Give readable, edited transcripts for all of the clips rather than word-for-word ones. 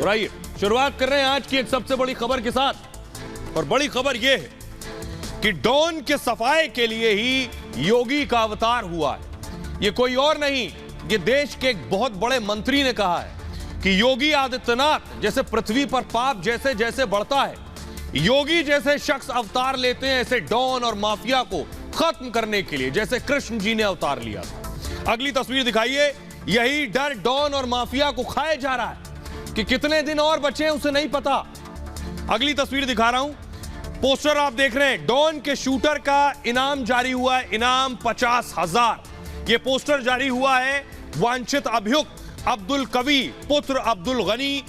और आइए शुरुआत कर रहे हैं आज की एक सबसे बड़ी खबर के साथ। और बड़ी खबर यह है कि डॉन के सफाए के लिए ही योगी का अवतार हुआ है। यह कोई और नहीं, यह देश के एक बहुत बड़े मंत्री ने कहा है कि योगी आदित्यनाथ जैसे पृथ्वी पर पाप जैसे जैसे बढ़ता है, योगी जैसे शख्स अवतार लेते हैं ऐसे डॉन और माफिया को खत्म करने के लिए, जैसे कृष्ण जी ने अवतार लिया था। अगली तस्वीर दिखाइए। यही डर डॉन और माफिया को खाया जा रहा है कि कितने दिन और बचे हैं उसे नहीं पता। अगली तस्वीर दिखा रहा हूं, पोस्टर आप देख रहे हैं। डॉन के शूटर का इनाम जारी हुआ है, इनाम 50,000। यह पोस्टर जारी हुआ है वांछित अभियुक्त अब्दुल कवी पुत्र अब्दुल गनी,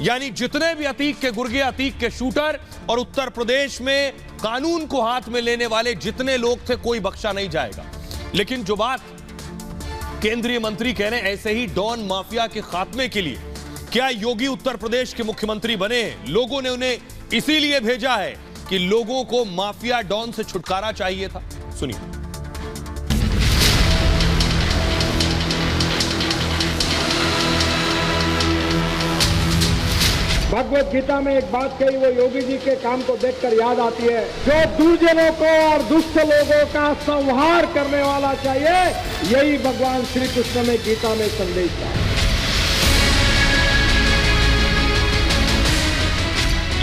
यानी जितने भी अतीक के गुर्गे, अतीक के शूटर और उत्तर प्रदेश में कानून को हाथ में लेने वाले जितने लोग थे, कोई बख्शा नहीं जाएगा। लेकिन जो बात केंद्रीय मंत्री कह रहे हैं, ऐसे ही डॉन माफिया के खात्मे के लिए क्या योगी उत्तर प्रदेश के मुख्यमंत्री बने हैं? लोगों ने उन्हें इसीलिए भेजा है कि लोगों को माफिया डॉन से छुटकारा चाहिए था। सुनिए। भगवत गीता में एक बात कही, वो योगी जी के काम को देखकर याद आती है। जो दुर्जनों को और दुष्ट लोगों का संहार करने वाला चाहिए, यही भगवान श्री कृष्ण ने गीता में संदेश दिया।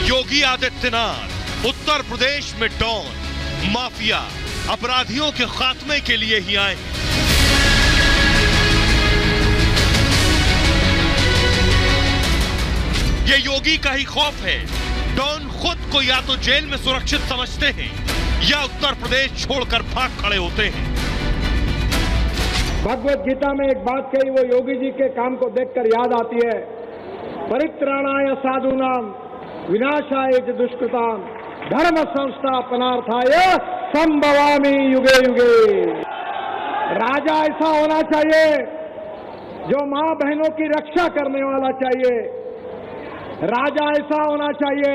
योगी आदित्यनाथ उत्तर प्रदेश में डॉन माफिया अपराधियों के खात्मे के लिए ही आए। ये योगी का ही खौफ है। डॉन खुद को या तो जेल में सुरक्षित समझते हैं या उत्तर प्रदेश छोड़कर भाग खड़े होते हैं। भगवत गीता में एक बात कही, वो योगी जी के काम को देखकर याद आती है। परित्राणाय साधूनाम विनाशाय च दुष्कृताम धर्म संस्थापनार्थाय संभवामि युगे युगे। राजा ऐसा होना चाहिए जो मां बहनों की रक्षा करने वाला चाहिए। राजा ऐसा होना चाहिए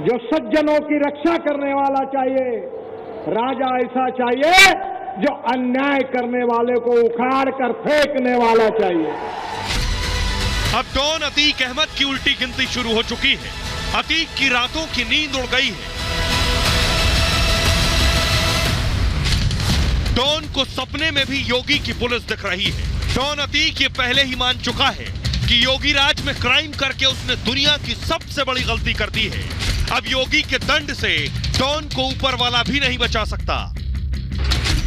जो सज्जनों की रक्षा करने वाला चाहिए। राजा ऐसा चाहिए जो अन्याय करने वाले को उखाड़ कर फेंकने वाला चाहिए। अब डॉन अतीक अहमद की उल्टी गिनती शुरू हो चुकी है। अतीक की रातों की नींद उड़ गई है। डॉन को सपने में भी योगी की पुलिस दिख रही है। डॉन अतीक ये पहले ही मान चुका है कि योगी राज में क्राइम करके उसने दुनिया की सबसे बड़ी गलती कर दी है। अब योगी के दंड से डॉन को ऊपर वाला भी नहीं बचा सकता।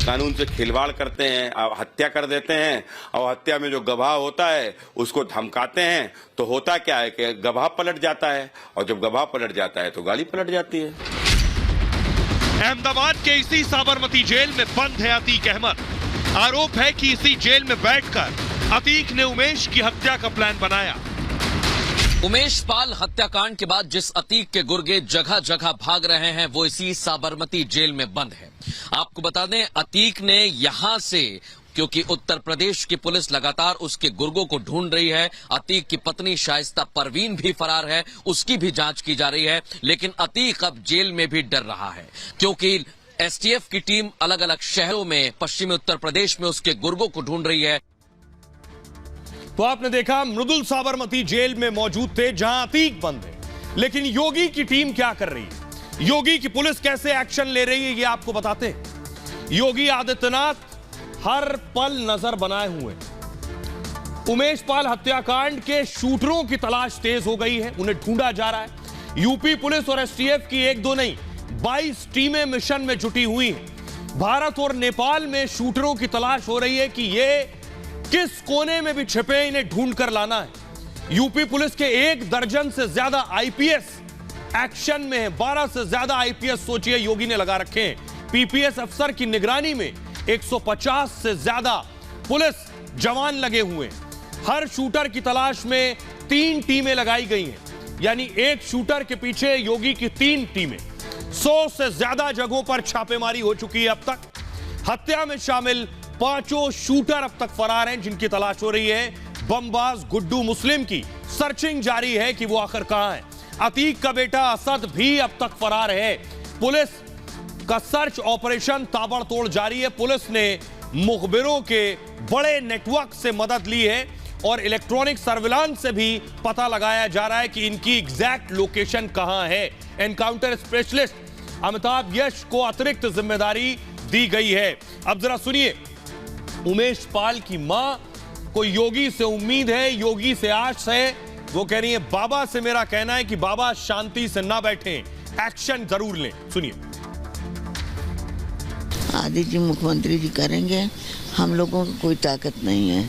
कानून से खिलवाड़ करते हैं, हत्या कर देते हैं, और हत्या में जो गवाह होता है उसको धमकाते हैं, तो होता क्या है कि गवाह पलट जाता है, और जब गवाह पलट जाता है तो गाड़ी पलट जाती है। अहमदाबाद के इसी साबरमती जेल में बंद है अतीक अहमद। आरोप है कि इसी जेल में बैठकर अतीक ने उमेश की हत्या का प्लान बनाया। उमेश पाल हत्याकांड के बाद जिस अतीक के गुर्गे जगह जगह भाग रहे हैं, वो इसी साबरमती जेल में बंद है। आपको बता दें, अतीक ने यहां से, क्योंकि उत्तर प्रदेश की पुलिस लगातार उसके गुर्गों को ढूंढ रही है, अतीक की पत्नी शाइस्ता परवीन भी फरार है, उसकी भी जांच की जा रही है। लेकिन अतीक अब जेल में भी डर रहा है, क्योंकि एसटीएफ की टीम अलग अलग शहरों में पश्चिमी उत्तर प्रदेश में उसके गुर्गों को ढूंढ रही है। तो आपने देखा, मृदुल साबरमती जेल में मौजूद थे जहां अतीक बंद है। लेकिन योगी की टीम क्या कर रही है, योगी की पुलिस कैसे एक्शन ले रही है, ये आपको बताते हैं। योगी आदित्यनाथ हर पल नजर बनाए हुए। उमेश पाल हत्याकांड के शूटरों की तलाश तेज हो गई है, उन्हें ढूंढा जा रहा है। यूपी पुलिस और एसटीएफ की एक दो नहीं 22 टीमें मिशन में जुटी हुई हैं। भारत और नेपाल में शूटरों की तलाश हो रही है कि ये किस कोने में भी छिपे, इन्हें ढूंढ कर लाना है। यूपी पुलिस के 1 दर्जन से ज्यादा आईपीएस एक्शन में है। 12 से ज्यादा आईपीएस सोचिए योगी ने लगा रखे हैं। पीपीएस अफसर की निगरानी में 150 से ज्यादा पुलिस जवान लगे हुए हैं। हर शूटर की तलाश में 3 टीमें लगाई गई हैं, यानी एक शूटर के पीछे योगी की 3 टीमें। 100 से ज्यादा जगहों पर छापेमारी हो चुकी है अब तक। हत्या में शामिल 5 शूटर अब तक फरार हैं, जिनकी तलाश हो रही है। बमबाज गुड्डू मुस्लिम की सर्चिंग जारी है कि वो आखिर कहां है। अतीक का बेटा असद भी अब तक फरार है। पुलिस का सर्च ऑपरेशन ताबड़तोड़ जारी है। पुलिस ने मुखबिरों के बड़े नेटवर्क से मदद ली है और इलेक्ट्रॉनिक सर्विलांस से भी पता लगाया जा रहा है कि इनकी एग्जैक्ट लोकेशन कहां है। एनकाउंटर स्पेशलिस्ट अमिताभ यश को अतिरिक्त जिम्मेदारी दी गई है। अब जरा सुनिए, उमेश पाल की मां को योगी से उम्मीद है, योगी से आश है। वो कह रही है बाबा से मेरा कहना है कि बाबा शांति से ना बैठें, एक्शन जरूर लें। सुनिए। आदि जी मुख्यमंत्री जी करेंगे, हम लोगों को कोई ताकत नहीं है।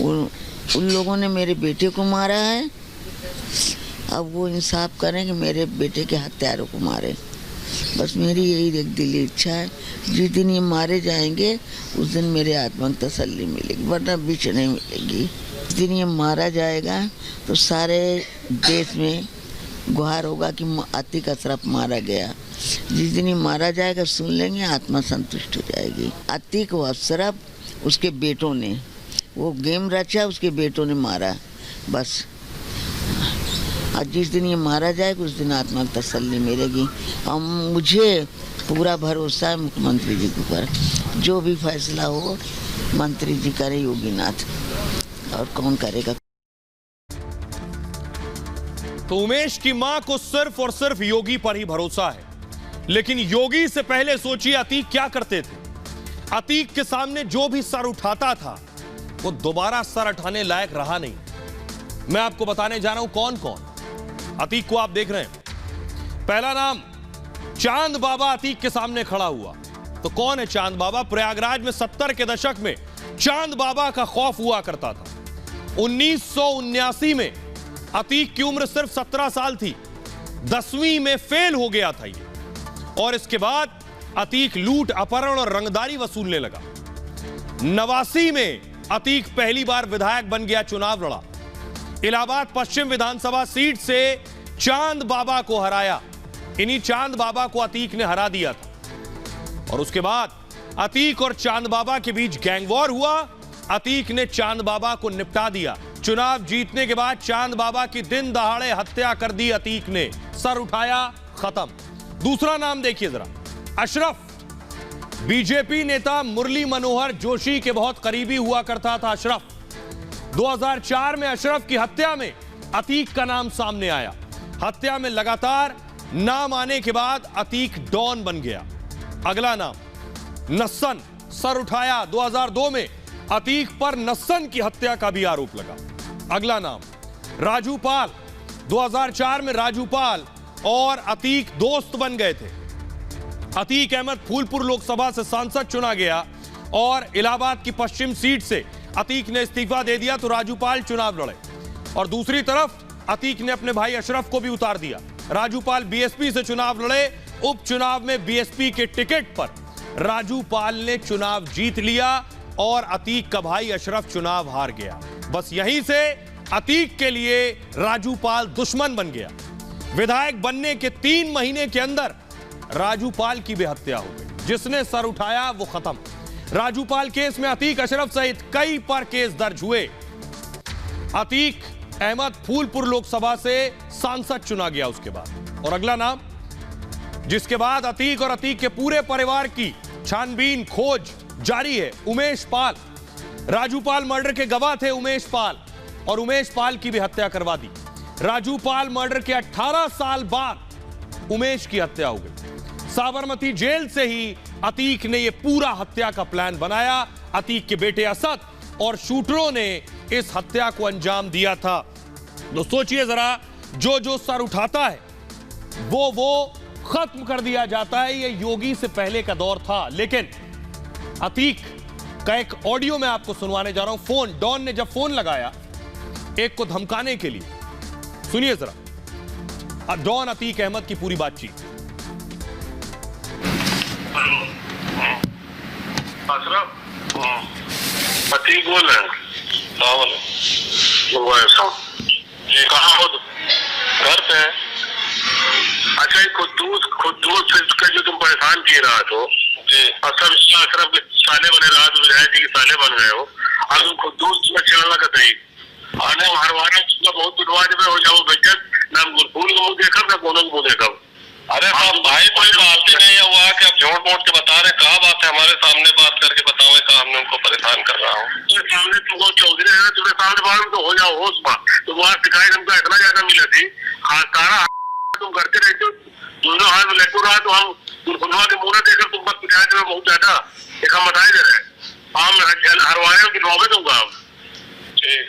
उन लोगों ने मेरे बेटे को मारा है, अब वो इंसाफ करें कि मेरे बेटे के हत्यारों को मारे। बस मेरी यही एक दिली इच्छा है। जिस दिन ये मारे जाएंगे उस दिन मेरे आत्मा को तसल्ली मिलेगी, वरना बीच नहीं मिलेगी। जिस दिन ये मारा जाएगा तो सारे देश में गुहार होगा कि अतीक अशरफ मारा गया। जिस दिन ये मारा जाएगा सुन लेंगे, आत्मा संतुष्ट हो जाएगी। अतीक व अशरफ उसके बेटों ने वो गेम रचा, उसके बेटों ने मारा। बस और जिस दिन ये मारा जाएगा उस दिन आत्मा को तसल्ली मिलेगी। और मुझे पूरा भरोसा है मुख्यमंत्री जी के ऊपर, जो भी फैसला हो मंत्री जी करे, योगीनाथ, और कौन करेगा। तो उमेश की मां को सिर्फ और सिर्फ योगी पर ही भरोसा है, लेकिन योगी से पहले सोचिए अतीक क्या करते थे। अतीक के सामने जो भी सर उठाता था वो दोबारा सर उठाने लायक रहा नहीं। मैं आपको बताने जा रहा हूं कौन कौन अतीक को आप देख रहे हैं। पहला नाम चांद बाबा अतीक के सामने खड़ा हुआ। तो कौन है चांद बाबा? प्रयागराज में 70 के दशक में चांद बाबा का खौफ हुआ करता था। 1979 में अतीक की उम्र सिर्फ 17 साल थी, 10वीं में फेल हो गया था ये, और इसके बाद अतीक लूट, अपहरण और रंगदारी वसूलने लगा। 89 में अतीक पहली बार विधायक बन गया, चुनाव लड़ा। इलाहाबाद पश्चिम विधानसभा सीट से चांद बाबा को हराया। इन्हीं चांद बाबा को अतीक ने हरा दिया था, और उसके बाद अतीक और चांद बाबा के बीच गैंग वॉर हुआ। अतीक ने चांद बाबा को निपटा दिया। चुनाव जीतने के बाद चांद बाबा की दिन दहाड़े हत्या कर दी अतीक ने, सर उठाया, खत्म। दूसरा नाम देखिए जरा, अशरफ। बीजेपी नेता मुरली मनोहर जोशी के बहुत करीबी हुआ करता था अशरफ। 2004 में अशरफ की हत्या में अतीक का नाम सामने आया। हत्या में लगातार नाम आने के बाद अतीक डॉन बन गया। अगला नाम नस्सन, सर उठाया। 2002 में अतीक पर नस्सन की हत्या का भी आरोप लगा। अगला नाम राजू पाल। 2004 में राजू पाल और अतीक दोस्त बन गए थे। अतीक अहमद फूलपुर लोकसभा से सांसद चुना गया और इलाहाबाद की पश्चिम सीट से अतीक ने इस्तीफा दे दिया तो राजू पाल चुनाव लड़े, और दूसरी तरफ अतीक ने अपने भाई अशरफ को भी उतार दिया। राजू पाल बीएसपी से चुनाव लड़े। उपचुनाव में बीएसपी के टिकट पर राजू पाल ने चुनाव जीत लिया और अतीक का भाई अशरफ चुनाव हार गया। बस यहीं से अतीक के लिए राजू पाल दुश्मन बन गया। विधायक बनने के 3 महीने के अंदर राजू पाल की भी हत्या हो गई। जिसने सर उठाया वो खत्म। राजू पाल केस में अतीक अशरफ सहित कई पर केस दर्ज हुए। अतीक अहमद फूलपुर लोकसभा से सांसद चुना गया उसके बाद। और अगला नाम जिसके बाद अतीक और अतीक के पूरे परिवार की छानबीन, खोज जारी है, उमेश पाल। राजू पाल मर्डर के गवाह थे उमेश पाल, और उमेश पाल की भी हत्या करवा दी। राजू पाल मर्डर के 18 साल बाद उमेश की हत्या हो गई। साबरमती जेल से ही अतीक ने यह पूरा हत्या का प्लान बनाया। अतीक के बेटे असद और शूटरों ने इस हत्या को अंजाम दिया था। तो सोचिए जरा, जो जो सर उठाता है वो खत्म कर दिया जाता है। ये योगी से पहले का दौर था। लेकिन अतीक का एक ऑडियो मैं आपको सुनवाने जा रहा हूं। फोन, डॉन ने जब फोन लगाया एक को धमकाने के लिए, सुनिए जरा डॉन अतीक अहमद की पूरी बातचीत। अतीक बोल रहे हैं। कहाँ हो? घर पे है। अच्छा, खुद्दूस का जो तुम परेशान किए रहा तो और सब अशरफ के साले बने रहा तो विधायक जी के साले बन गए हो, और तुम खुद्दूस में चलना का तई आने हरवाना बहुत पिटवा जब हो जाओ बेइज्जत। ना फूल को मुंह देखा ना कोनो को मुंह देखा। अरे भाई कोई बात ही नहीं हुआ कि आप झूठ बोल के बता रहे। कहा बात है, हमारे सामने बात करके बताओ। कहा हमने उनको परेशान कर रहा हूँ। सामने तुमको तुमको चौधरी है तुम्हें सामने बाहर तो हो जाओ होश में। तो वहाँ शिकायत हमको इतना ज्यादा मिला थी, हाँ सारा तुम करते रहते हो, दोनों हाथ लेटू रहा तो हम खुलवा के मुंह देकर तुम बात शिकायत में बहुत ज्यादा एक हम बताए दे रहे हैं, हम हरवाने की नौबे दूंगा हम। ठीक,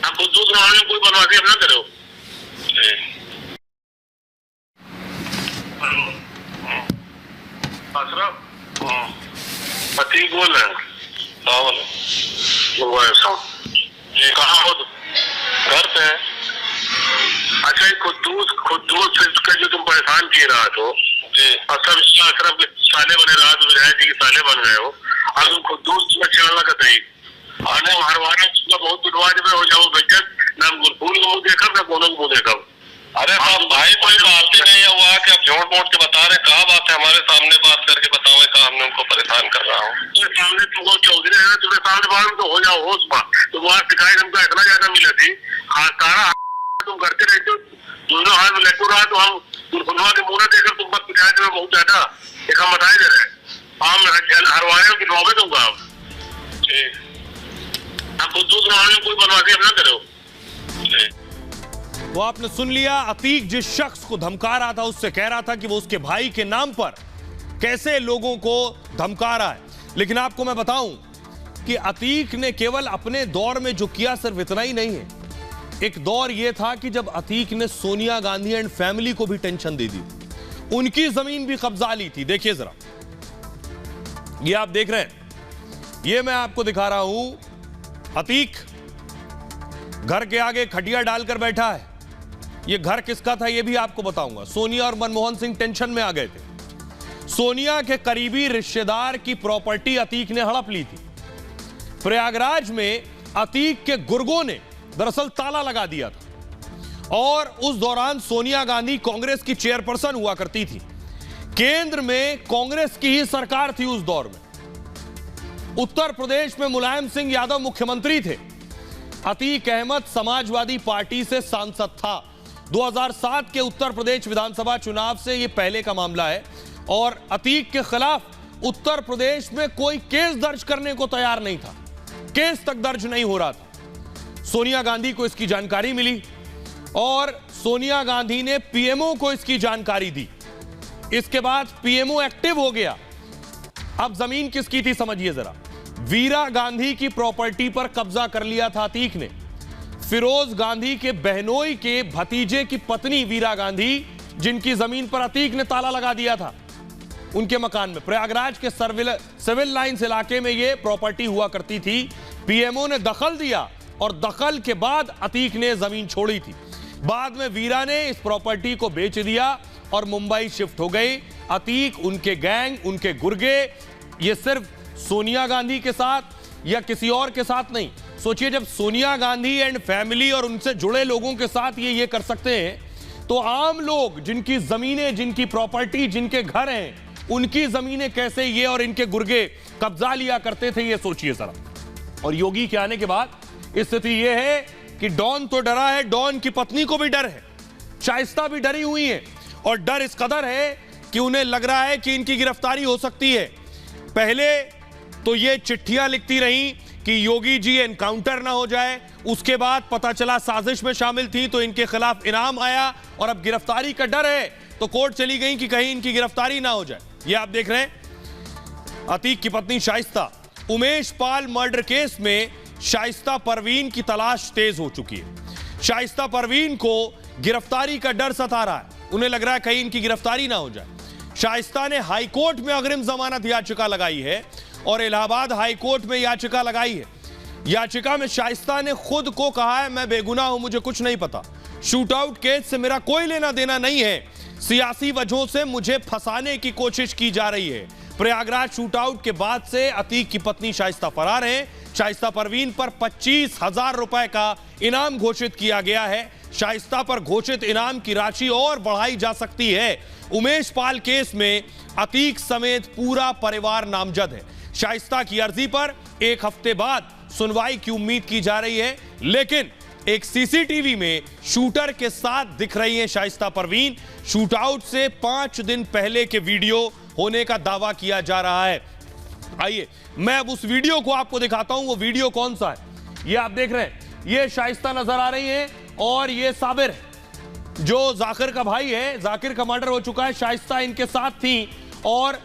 आप खुद दूसरा कोई बनवासी हम ना करो। पति बोल रहे हैं, जी कहाँ हो तुम? घर पे है। अच्छा ये खुद से जो तुम परेशान किए रहा तो जी, और सब सिर्फ साले बने रहा तो विधायक जी के साले बन गए हो, और तुम खुद में चलना का सही आने हरवाने बहुत विवाद में हो जाओ बेइज्जत, ना फूल को मुँह देखा ना कोनो को मुँह देखा। अरे भाई कोई बात ही नहीं है, वो आके आप झूठ मूठ के बता रहे, कहाँ बात है, हमारे सामने बात करके बताओ कहाँ हमने उनको परेशान कर रहा हूँ। सामने तुमको चौधरी है तुम्हें सामने बाहर तो हो जाओ होश में। तो वहाँ शिकायत हमको इतना ज्यादा मिला थी, हाँ सारा तुम करते रहते हो, दोनों हाथ लेटू रहा तो हम खुलवा के मुंह देकर तुम बात शिकायत में बहुत ज्यादा एक हम बताए दे रहे हैं, हम हरवाने की नौबे दूंगा हम। ठीक, आप खुद दूसरा कोई बनवासी हम ना करो। तो आपने सुन लिया, अतीक जिस शख्स को धमका रहा था उससे कह रहा था कि वो उसके भाई के नाम पर कैसे लोगों को धमका रहा है। लेकिन आपको मैं बताऊं कि अतीक ने केवल अपने दौर में जो किया सिर्फ इतना ही नहीं है, एक दौर यह था कि जब अतीक ने सोनिया गांधी एंड फैमिली को भी टेंशन दे दी, उनकी जमीन भी कब्जा ली थी। देखिए जरा, ये आप देख रहे हैं, ये मैं आपको दिखा रहा हूं, अतीक घर के आगे खटिया डालकर बैठा है। ये घर किसका था ये भी आपको बताऊंगा। सोनिया और मनमोहन सिंह टेंशन में आ गए थे। सोनिया के करीबी रिश्तेदार की प्रॉपर्टी अतीक ने हड़प ली थी। प्रयागराज में अतीक के गुर्गों ने दरअसल ताला लगा दिया था, और उस दौरान सोनिया गांधी कांग्रेस की चेयरपर्सन हुआ करती थी। केंद्र में कांग्रेस की ही सरकार थी उस दौर में। उत्तर प्रदेश में मुलायम सिंह यादव मुख्यमंत्री थे। अतीक अहमद समाजवादी पार्टी से सांसद था। 2007 के उत्तर प्रदेश विधानसभा चुनाव से यह पहले का मामला है, और अतीक के खिलाफ उत्तर प्रदेश में कोई केस दर्ज करने को तैयार नहीं था। केस तक दर्ज नहीं हो रहा था। सोनिया गांधी को इसकी जानकारी मिली और सोनिया गांधी ने पीएमओ को इसकी जानकारी दी। इसके बाद पीएमओ एक्टिव हो गया। अब जमीन किसकी थी समझिए जरा। वीरा गांधी की प्रॉपर्टी पर कब्जा कर लिया था अतीक ने। फिरोज गांधी के बहनोई के भतीजे की पत्नी वीरा गांधी, जिनकी जमीन पर अतीक ने ताला लगा दिया था, उनके मकान में प्रयागराज के सिविल लाइंस इलाके में यह प्रॉपर्टी हुआ करती थी। पीएमओ ने दखल दिया और दखल के बाद अतीक ने जमीन छोड़ी थी। बाद में वीरा ने इस प्रॉपर्टी को बेच दिया और मुंबई शिफ्ट हो गई। अतीक, उनके गैंग, उनके गुर्गे, ये सिर्फ सोनिया गांधी के साथ या किसी और के साथ नहीं। सोचिए, जब सोनिया गांधी एंड फैमिली और उनसे जुड़े लोगों के साथ ये कर सकते हैं, तो आम लोग जिनकी जमीनें, जिनकी प्रॉपर्टी, जिनके घर हैं, उनकी जमीनें कैसे ये और इनके गुर्गे कब्जा लिया करते थे, ये सोचिए जरा। और योगी के आने के बाद स्थिति यह है कि डॉन तो डरा है, डॉन की पत्नी को भी डर है, शाइस्ता भी डरी हुई है, और डर इस कदर है कि उन्हें लग रहा है कि इनकी गिरफ्तारी हो सकती है। पहले तो ये चिट्ठियां लिखती रही कि योगी जी एनकाउंटर ना हो जाए, उसके बाद पता चला साजिश में शामिल थी तो इनके खिलाफ इनाम आया, और अब गिरफ्तारी का डर है तो कोर्ट चली गई कि कहीं इनकी गिरफ्तारी ना हो जाए। ये आप देख रहे हैं अतीक की पत्नी शाइस्ता। उमेश पाल मर्डर केस में शाइस्ता परवीन की तलाश तेज हो चुकी है। शाइस्ता परवीन को गिरफ्तारी का डर सता रहा है, उन्हें लग रहा है कहीं इनकी गिरफ्तारी ना हो जाए। शाइस्ता ने हाईकोर्ट में अग्रिम जमानत याचिका लगाई है और इलाहाबाद हाईकोर्ट में याचिका लगाई है। याचिका में शाइस्ता ने खुद को कहा है, मैं बेगुनाह हूं, मुझे कुछ नहीं पता, शूटआउट केस से मेरा कोई लेना देना नहीं है, सियासी वजहों से मुझे फंसाने की कोशिश की जा रही है। प्रयागराज शूटआउट के बाद से अतीक की पत्नी शाइस्ता फरार है। शाइस्ता परवीन पर 25,000 रुपए का इनाम घोषित किया गया है। शाइस्ता पर घोषित इनाम की राशि और बढ़ाई जा सकती है। उमेश पाल केस में अतीक समेत पूरा परिवार नामजद है। शाइस्ता की अर्जी पर एक हफ्ते बाद सुनवाई की उम्मीद की जा रही है, लेकिन एक सीसीटीवी में शूटर के साथ दिख रही है शाइस्ता परवीन। शूटआउट से 5 दिन पहले के वीडियो होने का दावा किया जा रहा है। आइए मैं अब उस वीडियो को आपको दिखाता हूं। वो वीडियो कौन सा है ये आप देख रहे हैं। ये शाइस्ता नजर आ रही है और ये साबिर है जो जाकिर का भाई है। जाकिर का मर्डर हो चुका है, शाइस्ता इनके साथ थी और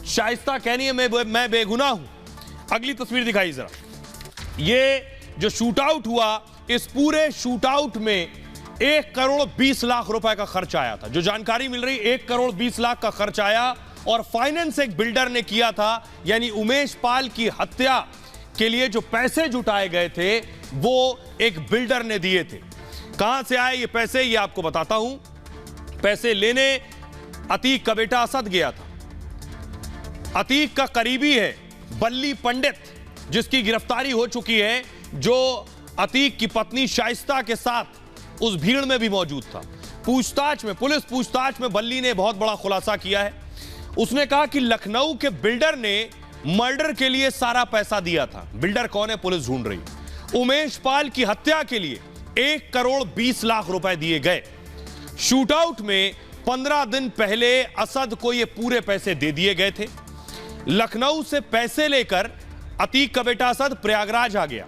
शाइस्ता कहनी है मैं बेगुनाह हूं। अगली तस्वीर दिखाई जरा। ये जो शूट आउट हुआ, इस पूरे शूट आउट में 1 करोड़ 20 लाख रुपए का खर्च आया था। जो जानकारी मिल रही 1 करोड़ 20 लाख का खर्च आया और फाइनेंस एक बिल्डर ने किया था। यानी उमेश पाल की हत्या के लिए जो पैसे जुटाए गए थे वो एक बिल्डर ने दिए थे। कहां से आए ये पैसे ये आपको बताता हूं। पैसे लेने अतीक का बेटा असद गया था। अतीक का करीबी है बल्ली पंडित, जिसकी गिरफ्तारी हो चुकी है, जो अतीक की पत्नी शाइस्ता के साथ उस भीड़ में भी मौजूद था। पूछताछ में, पुलिस पूछताछ में बल्ली ने बहुत बड़ा खुलासा किया है। उसने कहा कि लखनऊ के बिल्डर ने मर्डर के लिए सारा पैसा दिया था। बिल्डर कौन है पुलिस ढूंढ रही। उमेश पाल की हत्या के लिए 1 करोड़ 20 लाख रुपए दिए गए। शूटआउट में 15 दिन पहले असद को ये पूरे पैसे दे दिए गए थे। लखनऊ से पैसे लेकर अतीक का बेटा असद प्रयागराज आ गया।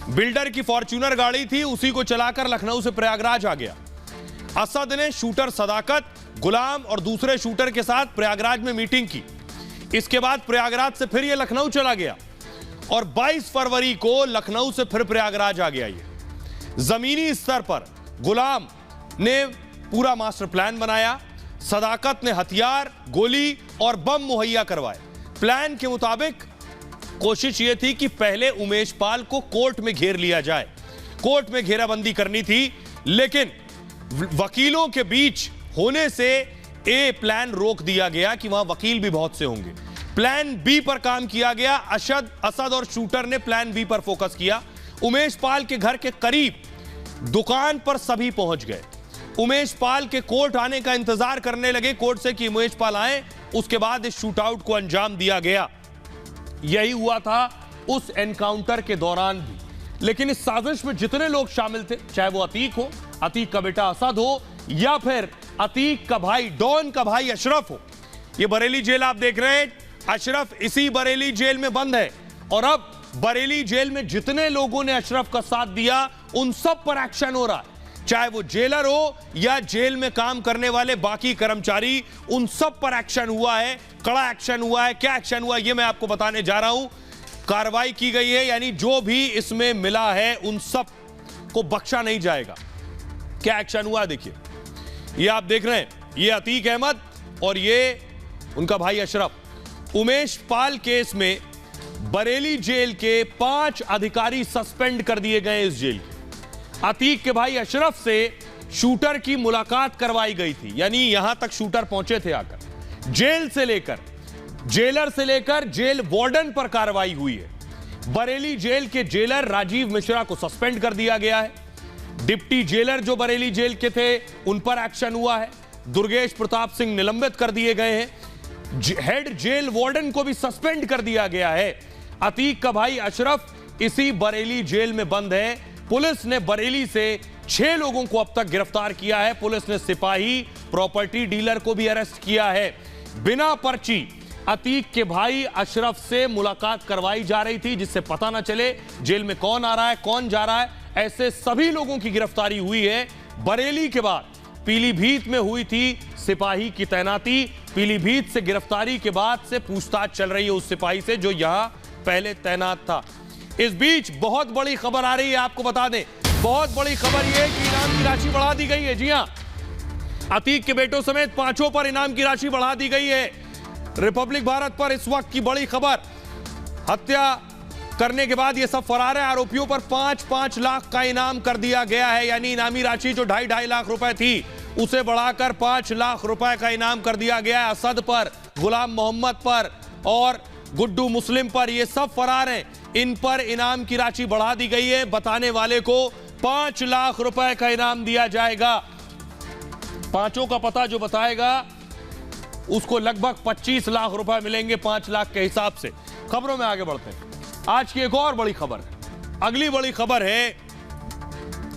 बिल्डर की फॉर्च्यूनर गाड़ी थी, उसी को चलाकर लखनऊ से प्रयागराज आ गया। असद ने शूटर सदाकत, गुलाम और दूसरे शूटर के साथ प्रयागराज में मीटिंग की। इसके बाद प्रयागराज से फिर यह लखनऊ चला गया और 22 फरवरी को लखनऊ से फिर प्रयागराज आ गया। ये जमीनी स्तर पर गुलाम ने पूरा मास्टर प्लान बनाया। सदाकत ने हथियार, गोली और बम मुहैया करवाए। प्लान के मुताबिक कोशिश यह थी कि पहले उमेश पाल को कोर्ट में घेर लिया जाए। कोर्ट में घेराबंदी करनी थी, लेकिन वकीलों के बीच होने से ए प्लान रोक दिया गया कि वहां वकील भी बहुत से होंगे। प्लान बी पर काम किया गया। असद और शूटर ने प्लान बी पर फोकस किया। उमेश पाल के घर के करीब दुकान पर सभी पहुंच गए। उमेश पाल के कोर्ट आने का इंतजार करने लगे कोर्ट से कि उमेश पाल आए। उसके बाद इस शूटआउट को अंजाम दिया गया। यही हुआ था उस एनकाउंटर के दौरान भी। लेकिन इस साजिश में जितने लोग शामिल थे, चाहे वो अतीक हो, अतीक का बेटा असद हो, या फिर अतीक का भाई डॉन का भाई अशरफ हो। ये बरेली जेल आप देख रहे हैं, अशरफ इसी बरेली जेल में बंद है। और अब बरेली जेल में जितने लोगों ने अशरफ का साथ दिया उन सब पर एक्शन हो रहा है। चाहे वो जेलर हो या जेल में काम करने वाले बाकी कर्मचारी, उन सब पर एक्शन हुआ है, कड़ा एक्शन हुआ है। क्या एक्शन हुआ ये मैं आपको बताने जा रहा हूं। कार्रवाई की गई है, यानी जो भी इसमें मिला है उन सब को बख्शा नहीं जाएगा। क्या एक्शन हुआ देखिए, ये आप देख रहे हैं, ये अतीक अहमद और ये उनका भाई अशरफ। उमेश पाल केस में बरेली जेल के 5 अधिकारी सस्पेंड कर दिए गए। इस जेल के अतीक के भाई अशरफ से शूटर की मुलाकात करवाई गई थी, यानी यहां तक शूटर पहुंचे थे आकर। जेल से लेकर, जेलर से लेकर जेल वार्डन पर कार्रवाई हुई है। बरेली जेल के जेलर राजीव मिश्रा को सस्पेंड कर दिया गया है। डिप्टी जेलर जो बरेली जेल के थे उन पर एक्शन हुआ है। दुर्गेश प्रताप सिंह निलंबित कर दिए गए हैं। हेड जेल वार्डन को भी सस्पेंड कर दिया गया है। अतीक का भाई अशरफ इसी बरेली जेल में बंद है। पुलिस ने बरेली से 6 लोगों को अब तक गिरफ्तार किया है। पुलिस ने सिपाही, प्रॉपर्टी डीलर को भी अरेस्ट किया है। बिना पर्ची अतीक के भाई अशरफ से मुलाकात करवाई जा रही थी, जिससे पता ना चले जेल में कौन आ रहा है, कौन जा रहा है। ऐसे सभी लोगों की गिरफ्तारी हुई है। बरेली के बाद पीलीभीत में हुई थी सिपाही की तैनाती। पीलीभीत से गिरफ्तारी के बाद से पूछताछ चल रही है उस सिपाही से जो यहां पहले तैनात था। इस बीच बहुत बड़ी खबर आ रही है, आपको बता दें, बहुत बड़ी खबर यह है कि इनाम की राशि बढ़ा दी गई है। जी हां, अतीक के बेटों समेत 5 पर इनाम की राशि बढ़ा दी गई है। रिपब्लिक भारत पर इस वक्त की बड़ी खबर, हत्या करने के बाद ये सब फरार है। आरोपियों पर 5-5 लाख का इनाम कर दिया गया है, यानी इनामी राशि जो 2.5 लाख रुपए थी उसे बढ़ाकर 5 लाख रुपए का इनाम कर दिया गया है। असद पर, गुलाम मोहम्मद पर और गुड्डू मुस्लिम पर, ये सब फरार हैं। इन पर इनाम की राशि बढ़ा दी गई है। बताने वाले को 5 लाख रुपए का इनाम दिया जाएगा। पांचों का पता जो बताएगा उसको लगभग 25 लाख रुपए मिलेंगे 5 लाख के हिसाब से। खबरों में आगे बढ़ते हैं। आज की एक और बड़ी खबर है। अगली बड़ी खबर है,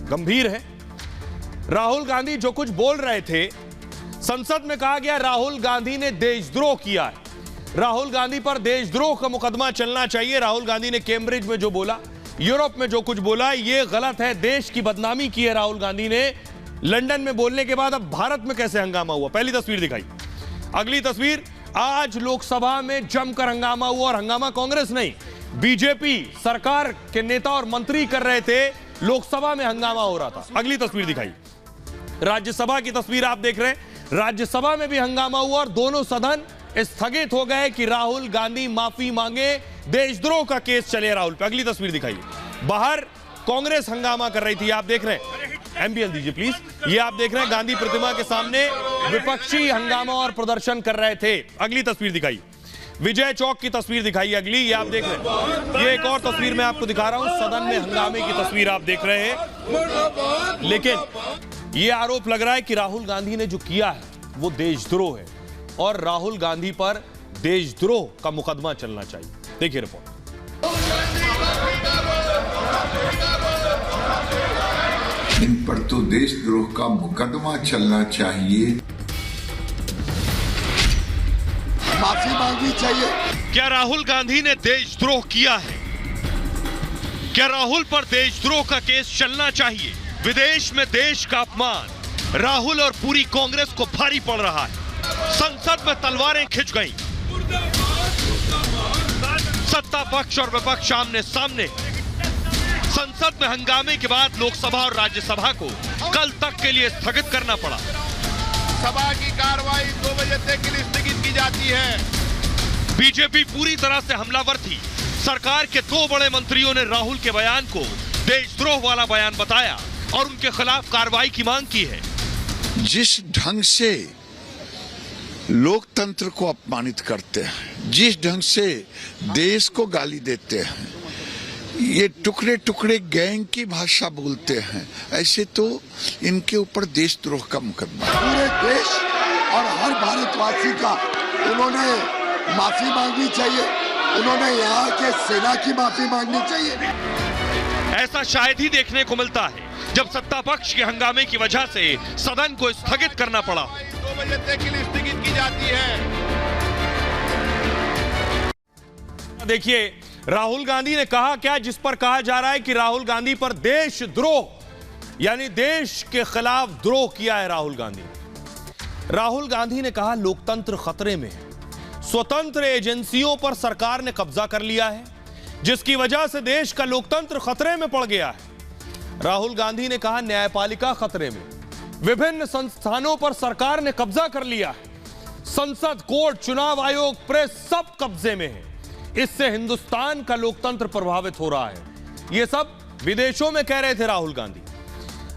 गंभीर है। राहुल गांधी जो कुछ बोल रहे थे, संसद में कहा गया राहुल गांधी ने देशद्रोह किया है। राहुल गांधी पर देशद्रोह का मुकदमा चलना चाहिए। राहुल गांधी ने कैम्ब्रिज में जो बोला, यूरोप में जो कुछ बोला, यह गलत है। देश की बदनामी की है राहुल गांधी ने लंदन में बोलने के बाद। अब भारत में कैसे हंगामा हुआ, पहली तस्वीर दिखाई। अगली तस्वीर, आज लोकसभा में जमकर हंगामा हुआ, और हंगामा कांग्रेस नहीं, बीजेपी सरकार के नेता और मंत्री कर रहे थे, लोकसभा में हंगामा हो रहा था। अगली तस्वीर दिखाई, राज्यसभा की तस्वीर आप देख रहे हैं। राज्यसभा में भी हंगामा हुआ और दोनों सदन स्थगित हो गए कि राहुल गांधी माफी मांगे, देशद्रोह का केस चले राहुल पे। अगली तस्वीर दिखाई, बाहर कांग्रेस हंगामा कर रही थी, आप देख रहे हैं। एमबीएल दीजिए प्लीज। ये आप देख रहे हैं गांधी प्रतिमा के सामने विपक्षी हंगामा और प्रदर्शन कर रहे थे। अगली तस्वीर दिखाई, विजय चौक की तस्वीर दिखाई अगली, ये आप देख रहे हैं। ये एक और तस्वीर मैं आपको दिखा रहा हूं, सदन में हंगामे की तस्वीर आप देख रहे हैं। लेकिन ये आरोप लग रहा है कि राहुल गांधी ने जो किया है वो देशद्रोह है, और राहुल गांधी पर देशद्रोह का मुकदमा चलना चाहिए। देखिए रिपोर्ट। इन पर तो देशद्रोह का मुकदमा चलना चाहिए, माफी मांगनी चाहिए। क्या राहुल गांधी ने देशद्रोह किया है? क्या राहुल पर देशद्रोह का केस चलना चाहिए? विदेश में देश का अपमान राहुल और पूरी कांग्रेस को भारी पड़ रहा है। संसद में तलवारें खिंच गई, सत्ता पक्ष और विपक्ष आमने सामने। संसद में हंगामे के बाद लोकसभा और राज्यसभा को कल तक के लिए स्थगित करना पड़ा। सभा की कार्रवाई 2 बजे तक के लिए स्थगित की जाती है। बीजेपी पूरी तरह से हमलावर थी। सरकार के 2 बड़े मंत्रियों ने राहुल के बयान को देशद्रोह वाला बयान बताया और उनके खिलाफ कार्रवाई की मांग की है। जिस ढंग से लोकतंत्र को अपमानित करते हैं, जिस ढंग से देश को गाली देते हैं, ये टुकड़े टुकड़े गैंग की भाषा बोलते हैं, ऐसे तो इनके ऊपर देशद्रोह का मुकदमा। पूरे देश और हर भारतवासी का उन्होंने माफी मांगनी चाहिए, उन्होंने यहाँ के सेना की माफी मांगनी चाहिए। ऐसा शायद ही देखने को मिलता है जब सत्ता पक्ष के हंगामे की वजह से सदन को स्थगित करना पड़ा। 2 बजे तक के लिए स्थगित की जाती है। देखिए राहुल गांधी ने कहा क्या, जिस पर कहा जा रहा है कि राहुल गांधी पर देशद्रोह यानी देश के खिलाफ द्रोह किया है राहुल गांधी। राहुल गांधी ने कहा लोकतंत्र खतरे में है, स्वतंत्र एजेंसियों पर सरकार ने कब्जा कर लिया है, जिसकी वजह से देश का लोकतंत्र खतरे में पड़ गया है। राहुल गांधी ने कहा न्यायपालिका खतरे में, विभिन्न संस्थानों पर सरकार ने कब्जा कर लिया है, संसद, कोर्ट, चुनाव आयोग, प्रेस सब कब्जे में है। इससे हिंदुस्तान का लोकतंत्र प्रभावित हो रहा है। यह सब विदेशों में कह रहे थे राहुल गांधी।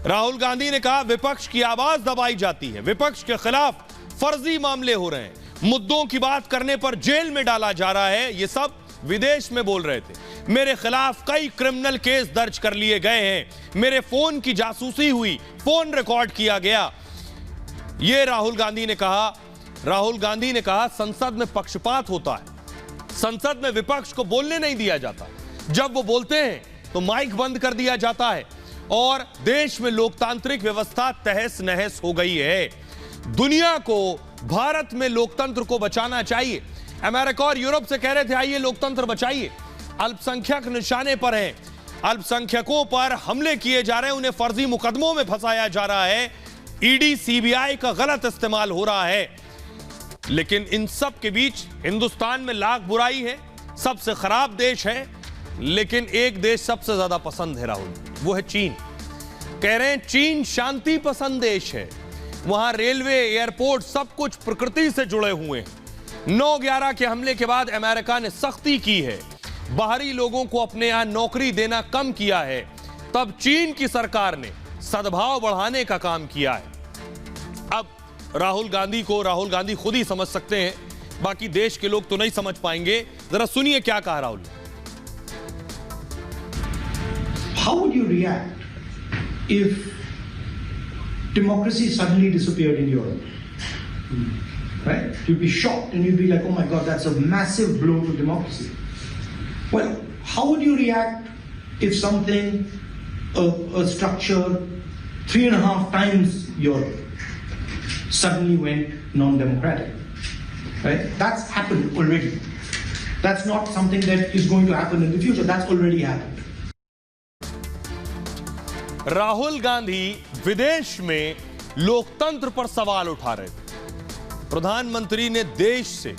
राहुल गांधी ने कहा विपक्ष की आवाज दबाई जाती है, विपक्ष के खिलाफ फर्जी मामले हो रहे हैं, मुद्दों की बात करने पर जेल में डाला जा रहा है। ये सब विदेश में बोल रहे थे। मेरे खिलाफ कई क्रिमिनल केस दर्ज कर लिए गए हैं, मेरे फोन की जासूसी हुई, फोन रिकॉर्ड किया गया। यह राहुल गांधी ने कहा। राहुल गांधी ने कहा संसद में पक्षपात होता है, संसद में विपक्ष को बोलने नहीं दिया जाता, जब वो बोलते हैं तो माइक बंद कर दिया जाता है, और देश में लोकतांत्रिक व्यवस्था तहस नहस हो गई है। दुनिया को भारत में लोकतंत्र को बचाना चाहिए। अमेरिका और यूरोप से कह रहे थे आइए लोकतंत्र बचाइए। अल्पसंख्यक निशाने पर हैं, अल्पसंख्यकों पर हमले किए जा रहे हैं, उन्हें फर्जी मुकदमों में फंसाया जा रहा है, ईडी सीबीआई का गलत इस्तेमाल हो रहा है। लेकिन इन सब के बीच हिंदुस्तान में लाख बुराई है, सबसे खराब देश है, लेकिन एक देश सबसे ज्यादा पसंद है राहुल, वो है चीन। कह रहे हैं चीन शांति पसंद देश है, वहां रेलवे, एयरपोर्ट सब कुछ प्रकृति से जुड़े हुए हैं। 9/11 के हमले के बाद अमेरिका ने सख्ती की है, बाहरी लोगों को अपने यहां नौकरी देना कम किया है। तब चीन की सरकार ने सद्भाव बढ़ाने का काम किया है। अब राहुल गांधी खुद ही समझ सकते हैं, बाकी देश के लोग तो नहीं समझ पाएंगे। जरा सुनिए क्या कहा राहुल ने। How would you react if democracy suddenly disappeared in Europe? Right? You'd be shocked and you'd be like, oh my God, that's a massive blow to democracy. Well, how would you react if something, a structure 3.5 times Europe suddenly went non-democratic? Right? That's happened already. That's not something that is going to happen in the future. That's already happened. Rahul Gandhi विदेश में लोकतंत्र पर सवाल उठा रहे थे। प्रधानमंत्री ने देश से,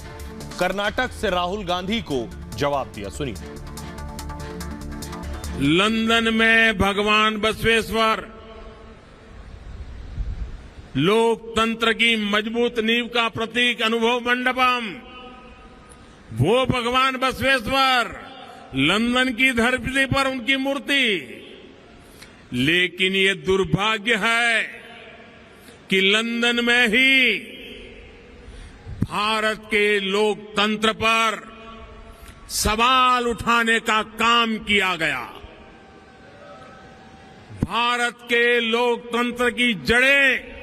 कर्नाटक से राहुल गांधी को जवाब दिया। सुनिए। लंदन में भगवान बसवेश्वर लोकतंत्र की मजबूत नींव का प्रतीक अनुभव मंडपम, वो भगवान बसवेश्वर, लंदन की धरती पर उनकी मूर्ति। लेकिन ये दुर्भाग्य है कि लंदन में ही भारत के लोकतंत्र पर सवाल उठाने का काम किया गया। भारत के लोकतंत्र की जड़ें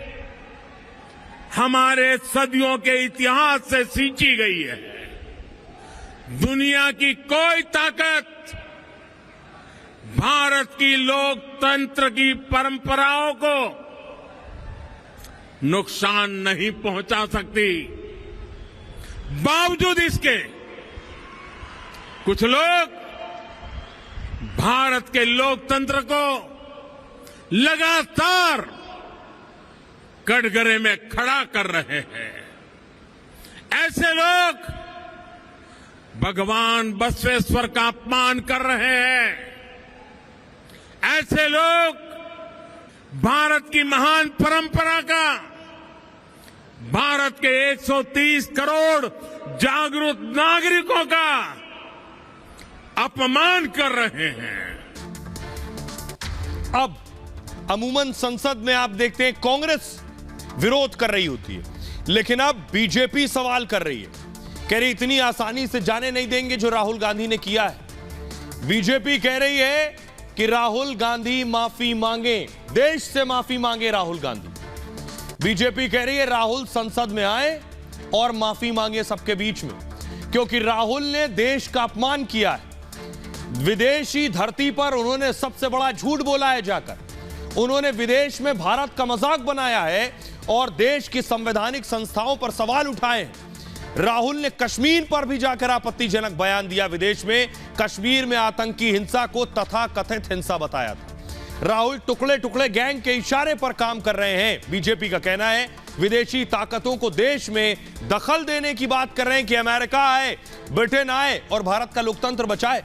हमारे सदियों के इतिहास से सींची गई है। दुनिया की कोई ताकत भारत की लोकतंत्र की परंपराओं को नुकसान नहीं पहुंचा सकती। बावजूद इसके कुछ लोग भारत के लोकतंत्र को लगातार कटघरे में खड़ा कर रहे हैं। ऐसे लोग भगवान बसवेश्वर का अपमान कर रहे हैं। ऐसे लोग भारत की महान परंपरा का, भारत के 130 करोड़ जागरूक नागरिकों का अपमान कर रहे हैं। अब अमूमन संसद में आप देखते हैं कांग्रेस विरोध कर रही होती है, लेकिन अब बीजेपी सवाल कर रही है, कह रही इतनी आसानी से जाने नहीं देंगे जो राहुल गांधी ने किया है। बीजेपी कह रही है कि राहुल गांधी माफी मांगे, देश से माफी मांगे राहुल गांधी। बीजेपी कह रही है राहुल संसद में आए और माफी मांगे सबके बीच में, क्योंकि राहुल ने देश का अपमान किया है। विदेशी धरती पर उन्होंने सबसे बड़ा झूठ बोला है जाकर, उन्होंने विदेश में भारत का मजाक बनाया है और देश की संवैधानिक संस्थाओं पर सवाल उठाए हैं। राहुल ने कश्मीर पर भी जाकर आपत्तिजनक बयान दिया। विदेश में कश्मीर में आतंकी हिंसा को तथाकथित हिंसा बताया था। राहुल टुकड़े टुकड़े गैंग के इशारे पर काम कर रहे हैं। बीजेपी का कहना है विदेशी ताकतों को देश में दखल देने की बात कर रहे हैं कि अमेरिका आए, ब्रिटेन आए और भारत का लोकतंत्र बचाए।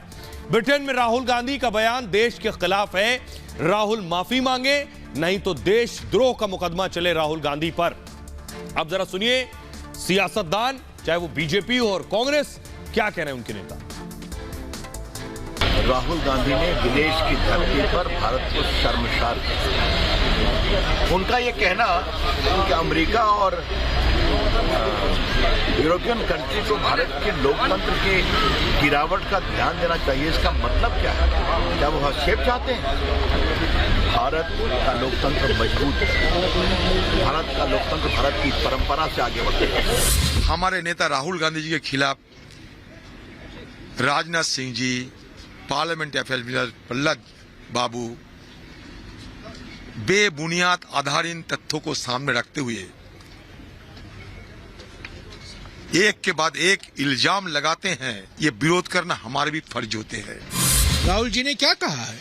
ब्रिटेन में राहुल गांधी का बयान देश के खिलाफ है। राहुल माफी मांगे, नहीं तो देशद्रोह का मुकदमा चले राहुल गांधी पर। अब जरा सुनिए सियासतदान, चाहे वो बीजेपी हो और कांग्रेस, क्या कह रहे हैं उनके नेता। राहुल गांधी ने विदेश की धरती पर भारत को शर्मसार किया। उनका ये कहना कि अमेरिका और यूरोपियन कंट्री को भारत के लोकतंत्र के गिरावट का ध्यान देना चाहिए, इसका मतलब क्या है? क्या वो हस्तक्षेप चाहते हैं? भारत का लोकतंत्र मजबूत है। भारत का लोकतंत्र भारत की परंपरा से आगे बढ़ता है। हमारे नेता राहुल गांधी जी के खिलाफ Rajnath Singh ji, parliament affairs minister Prahlad बाबू बेबुनियाद आधारहीन तथ्यों को सामने रखते हुए एक के बाद एक इल्जाम लगाते हैं। ये विरोध करना हमारे भी फर्ज होते हैं। राहुल जी ने क्या कहा है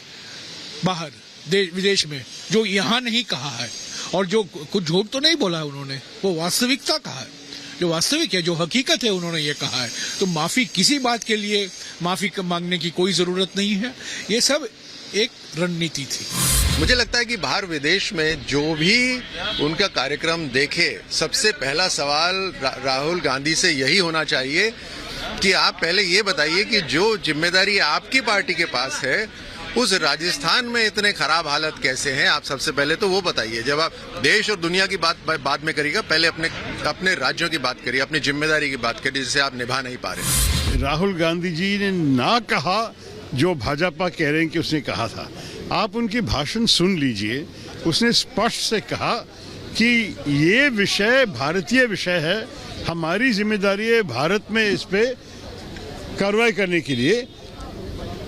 बाहर विदेश में जो यहाँ नहीं कहा है, और जो कुछ झूठ तो नहीं बोला है उन्होंने, वो वास्तविकता कहा है, जो वास्तविक है, जो हकीकत है, उन्होंने ये कहा है। तो माफी किसी बात के लिए माफी मांगने की कोई जरूरत नहीं है। ये सब एक रणनीति थी। मुझे लगता है कि बाहर विदेश में जो भी उनका कार्यक्रम देखे, सबसे पहला सवाल राहुल गांधी से यही होना चाहिए कि आप पहले ये बताइए कि जो जिम्मेदारी आपकी पार्टी के पास है उस राजस्थान में इतने खराब हालत कैसे हैं, आप सबसे पहले तो वो बताइए। जब आप देश और दुनिया की बात बाद में करिएगा, पहले अपने राज्यों की बात करिए, अपनी जिम्मेदारी की बात करिए जिसे आप निभा नहीं पा रहे। राहुल गांधी जी ने ना कहा जो भाजपा कह रहे हैं कि उसने कहा था। आप उनकी भाषण सुन लीजिए, उसने स्पष्ट से कहा कि ये विषय भारतीय विषय है, हमारी जिम्मेदारी है भारत में इस पे कार्रवाई करने के लिए।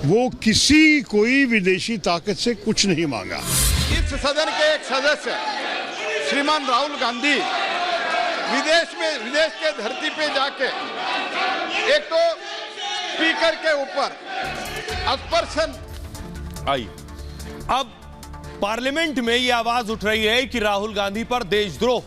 वो किसी कोई विदेशी ताकत से कुछ नहीं मांगा। इस सदन के एक सदस्य श्रीमान राहुल गांधी विदेश के धरती पे जाके एक तो स्पीकर के ऊपर स्पर्शन आई। अब पार्लियामेंट में यह आवाज उठ रही है कि राहुल गांधी पर देशद्रोह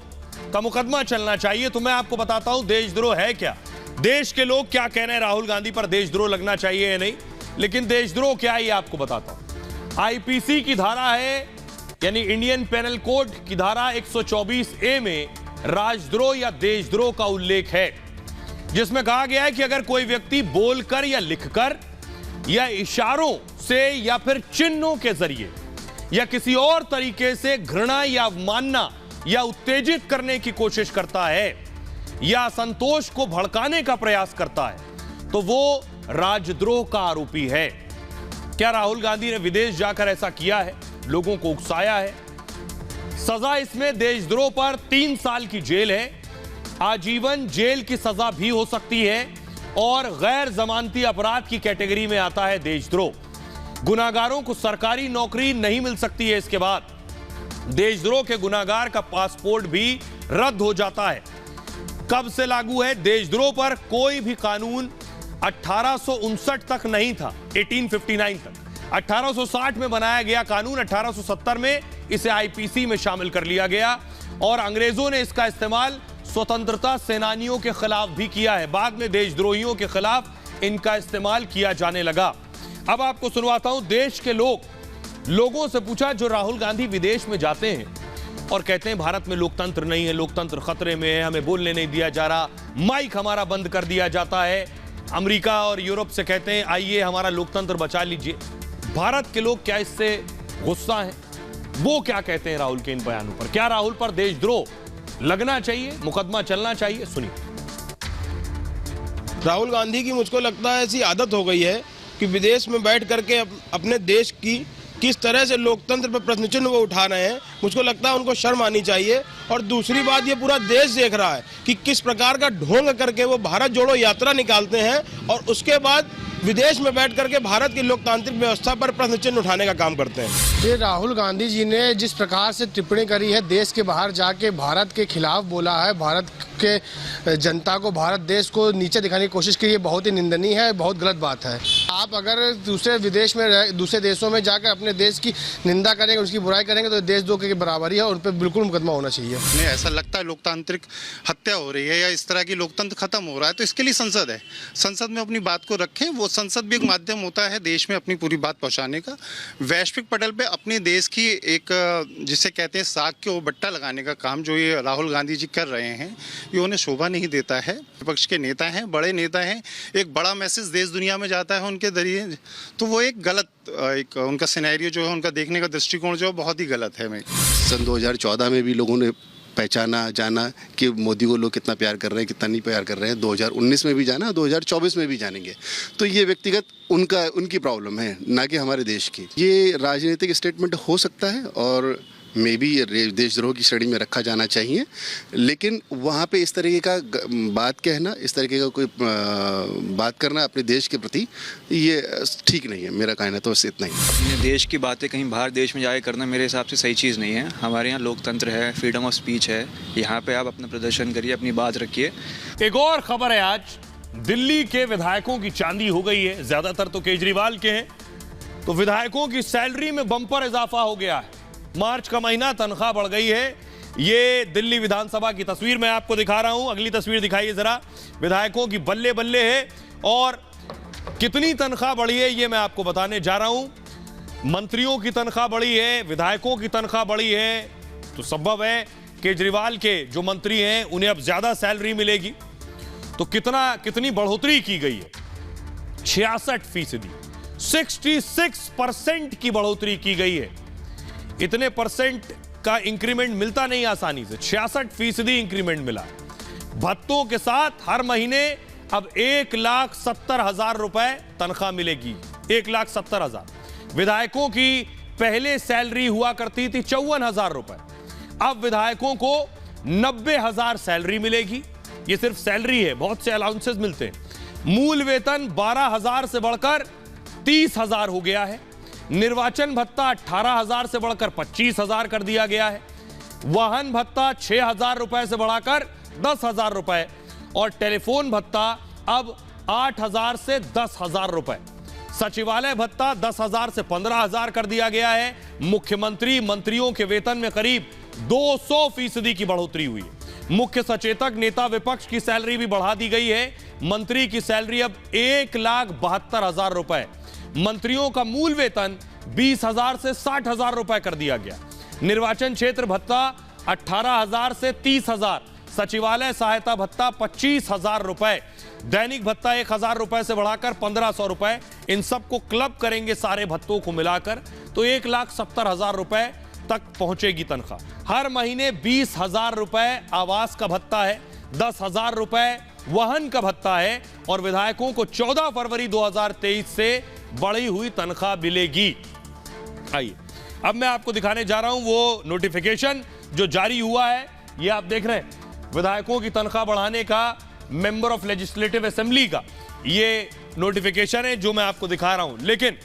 का मुकदमा चलना चाहिए। तो मैं आपको बताता हूं देशद्रोह है क्या, देश के लोग क्या कह रहे हैं, राहुल गांधी पर देशद्रोह लगना चाहिए या नहीं। लेकिन देशद्रोह क्या है ये आपको बताता हूं। आईपीसी की धारा है, यानी इंडियन पेनल कोड की धारा 124A में राजद्रोह या देशद्रोह का उल्लेख है, जिसमें कहा गया है कि अगर कोई व्यक्ति बोलकर या लिखकर या इशारों से या फिर चिन्हों के जरिए या किसी और तरीके से घृणा या अवमानना या उत्तेजित करने की कोशिश करता है या असंतोष को भड़काने का प्रयास करता है तो वो राजद्रोह का आरोपी है। क्या राहुल गांधी ने विदेश जाकर ऐसा किया है, लोगों को उकसाया है? सजा इसमें देशद्रोह पर 3 साल की जेल है, आजीवन जेल की सजा भी हो सकती है और गैर जमानती अपराध की कैटेगरी में आता है देशद्रोह। गुनाहगारों को सरकारी नौकरी नहीं मिल सकती है। इसके बाद देशद्रोह के गुनाहगार का पासपोर्ट भी रद्द हो जाता है। कब से लागू है? देशद्रोह पर कोई भी कानून 1859 तक नहीं था, 1859 तक। 1860 में बनाया गया कानून, 1870 में इसे आईपीसी में शामिल कर लिया गया और अंग्रेजों ने इसका इस्तेमाल स्वतंत्रता सेनानियों के खिलाफ भी किया है। बाद में देशद्रोहियों के खिलाफ इनका इस्तेमाल किया जाने लगा। अब आपको सुनवाता हूं देश के लोगों से पूछा जो राहुल गांधी विदेश में जाते हैं और कहते हैं भारत में लोकतंत्र नहीं है, लोकतंत्र खतरे में है, हमें बोलने नहीं दिया जा रहा, माइक हमारा बंद कर दिया जाता है। अमेरिका और यूरोप से कहते हैं आइए हमारा लोकतंत्र बचा लीजिए। भारत के लोग क्या इससे गुस्सा हैं? वो क्या कहते हैं राहुल के इन बयानों पर? क्या राहुल पर देशद्रोह लगना चाहिए, मुकदमा चलना चाहिए? सुनिए। राहुल गांधी की मुझको लगता है ऐसी आदत हो गई है कि विदेश में बैठ करके अपने देश की किस तरह से लोकतंत्र पर प्रश्न चिन्ह वो उठा रहे हैं, मुझको लगता है उनको शर्म आनी चाहिए। और दूसरी बात, ये पूरा देश देख रहा है कि किस प्रकार का ढोंग करके वो भारत जोड़ो यात्रा निकालते हैं और उसके बाद विदेश में बैठ करके भारत की लोकतांत्रिक व्यवस्था पर प्रश्न चिन्ह उठाने का काम करते हैं। ये राहुल गांधी जी ने जिस प्रकार से टिप्पणी करी है, देश के बाहर जाके भारत के खिलाफ बोला है, भारत के जनता को, भारत देश को नीचे दिखाने की कोशिश की, ये बहुत ही निंदनीय है, बहुत गलत बात है। आप अगर दूसरे देशों में जाकर अपने देश की निंदा करेंगे, उसकी बुराई करेंगे तो देशद्रोह के बराबर ही है और उन पर बिल्कुल मुकदमा होना चाहिए। नहीं, ऐसा लगता है लोकतांत्रिक हत्या हो रही है या इस तरह की लोकतंत्र खत्म हो रहा है तो इसके लिए संसद है, संसद में अपनी बात को रखें। वो संसद भी एक माध्यम होता है देश में अपनी पूरी बात पहुंचाने का। वैश्विक पटल पे अपने देश की एक जिसे कहते हैं साग के वो बट्टा लगाने का काम जो ये राहुल गांधी जी कर रहे हैं, ये उन्हें शोभा नहीं देता है। विपक्ष के नेता हैं, बड़े नेता हैं, एक बड़ा मैसेज देश दुनिया में जाता है उनके जरिए, तो वो एक गलत एक उनका सिनेरियो जो है, उनका देखने का दृष्टिकोण जो है बहुत ही गलत है। सन 2014 में भी लोगों ने पहचाना जाना कि मोदी को लोग कितना प्यार कर रहे हैं, कितना नहीं प्यार कर रहे हैं। 2019 में भी जाना, 2024 में भी जानेंगे। तो ये व्यक्तिगत उनकी प्रॉब्लम है, ना कि हमारे देश की। ये राजनीतिक स्टेटमेंट हो सकता है और मे बी देशद्रोह की श्रेणी में रखा जाना चाहिए, लेकिन वहाँ पे इस तरीके का बात कहना, इस तरीके का कोई बात करना अपने देश के प्रति, ये ठीक नहीं है। मेरा कहना तो बस इतना ही। अपने देश की बातें कहीं बाहर देश में जाके करना मेरे हिसाब से सही चीज़ नहीं है। हमारे यहाँ लोकतंत्र है, फ्रीडम ऑफ स्पीच है, यहाँ पे आप अपना प्रदर्शन करिए, अपनी बात रखिए। एक और खबर है, आज दिल्ली के विधायकों की चांदी हो गई है, ज्यादातर तो केजरीवाल के हैं। तो विधायकों की सैलरी में बंपर इजाफा हो गया है, मार्च का महीना, तनख्वाह बढ़ गई है। ये दिल्ली विधानसभा की तस्वीर मैं आपको दिखा रहा हूं, अगली तस्वीर दिखाइए जरा। विधायकों की बल्ले बल्ले है और कितनी तनख्वाह बढ़ी है ये मैं आपको बताने जा रहा हूं। मंत्रियों की तनख्वाह बढ़ी है, विधायकों की तनख्वाह बढ़ी है, तो संभव है केजरीवाल के जो मंत्री हैं उन्हें अब ज्यादा सैलरी मिलेगी। तो कितनी बढ़ोतरी की गई है? 66%, 66% की बढ़ोतरी की गई है। इतने परसेंट का इंक्रीमेंट मिलता नहीं आसानी से, 66% इंक्रीमेंट मिला। भत्तों के साथ हर महीने अब 1,70,000 रुपए तनख्वाह मिलेगी, 1,70,000। विधायकों की पहले सैलरी हुआ करती थी 54,000 रुपए, अब विधायकों को 90,000 सैलरी मिलेगी। ये सिर्फ सैलरी है, बहुत से अलाउंसेस मिलते हैं। मूल वेतन 12,000 से बढ़कर 30,000 हो गया है। निर्वाचन भत्ता 18,000 से बढ़कर 25,000 कर दिया गया है। वाहन भत्ता 6,000 रुपए से बढ़ाकर 10,000 रुपए और टेलीफोन भत्ता अब 8,000 से 10,000 रुपए। सचिवालय भत्ता 10,000 से 15,000 कर दिया गया है। मुख्यमंत्री मंत्रियों के वेतन में करीब 200% की बढ़ोतरी हुई है। मुख्य सचेतक नेता विपक्ष की सैलरी भी बढ़ा दी गई है। मंत्री की सैलरी अब 1,72,000 रुपए। मंत्रियों का मूल वेतन 20,000 से 60,000 रुपए कर दिया गया। निर्वाचन क्षेत्र भत्ता 18,000 से 30,000। सचिवालय सहायता भत्ता 25,000 रुपए। दैनिक भत्ता 1,000 रुपए से बढ़ाकर 1,500 रुपए। इन सबको क्लब करेंगे सारे भत्तों को मिलाकर तो 1,70,000 रुपए तक पहुंचेगी तनख्वाह। हर महीने 20,000 रुपए आवास का भत्ता है, 10,000 रुपए वाहन का भत्ता है और विधायकों को 14 फरवरी 2023 से बढ़ी हुई तनख्वाह मिलेगी। आइए अब मैं आपको दिखाने जा रहा हूं वो नोटिफिकेशन जो जारी हुआ है। ये आप देख रहे हैं विधायकों की तनख्वाह बढ़ाने का मेंबर ऑफ लेजिस्लेटिव असेंबली का ये नोटिफिकेशन है जो मैं आपको दिखा रहा हूं। लेकिन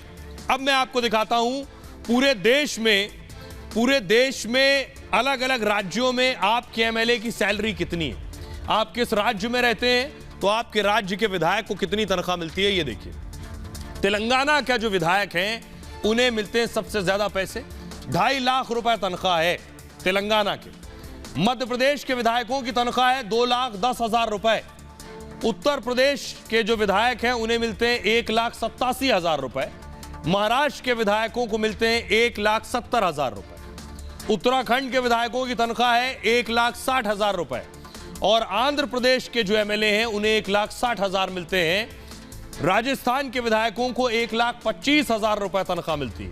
अब मैं आपको दिखाता हूं पूरे देश में अलग अलग राज्यों में आपके एमएलए की सैलरी कितनी है। आप किस राज्य में रहते हैं तो आपके राज्य के विधायक को कितनी तनख्वाह मिलती है। ये देखिए तेलंगाना के जो विधायक हैं उन्हें मिलते हैं सबसे ज्यादा पैसे, 2.5 लाख रुपए तनख्वाह है तेलंगाना के। मध्य प्रदेश के विधायकों की तनख्वाह है 2,10,000 रुपए। उत्तर प्रदेश के जो विधायक हैं उन्हें मिलते हैं 1,87,000 रुपए। महाराष्ट्र के विधायकों को मिलते हैं 1,70,000 रुपए। उत्तराखंड के विधायकों की तनख्वाह है 1,60,000 रुपए और आंध्र प्रदेश के जो एमएलए हैं उन्हें 1,60,000 मिलते हैं। राजस्थान के विधायकों को 1,25,000 रुपए तनख्वाह मिलती है।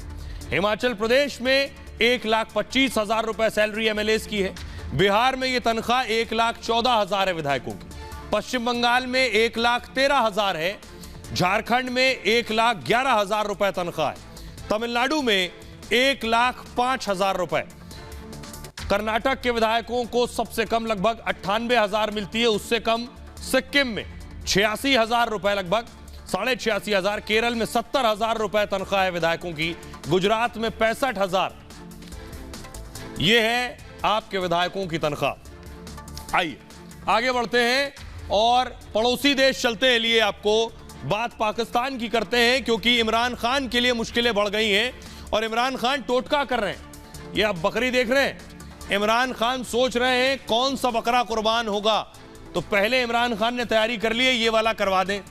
हिमाचल प्रदेश में 1,25,000 रुपए सैलरी एमएलए की है। बिहार में यह तनख्वाह 1,14,000 है विधायकों की। पश्चिम बंगाल में 1,13,000 है। झारखंड में 1,11,000 रुपए तनख्वाह है। तमिलनाडु में 1,05,000 रुपए। कर्नाटक के विधायकों को सबसे कम लगभग 98,000 मिलती है, उससे कम सिक्किम में 86,000 रुपए, लगभग 86,500। केरल में 70,000 रुपए तनख्वाह है विधायकों की। गुजरात में 65,000। यह है आपके विधायकों की तनख्वाह। आइए आगे बढ़ते हैं और पड़ोसी देश चलते हैं। लिए आपको बात पाकिस्तान की करते हैं क्योंकि इमरान खान के लिए मुश्किलें बढ़ गई हैं और इमरान खान टोटका कर रहे हैं। ये आप बकरी देख रहे हैं, इमरान खान सोच रहे हैं कौन सा बकरा कुर्बान होगा। तो पहले इमरान खान ने तैयारी कर ली है, ये वाला करवा दें।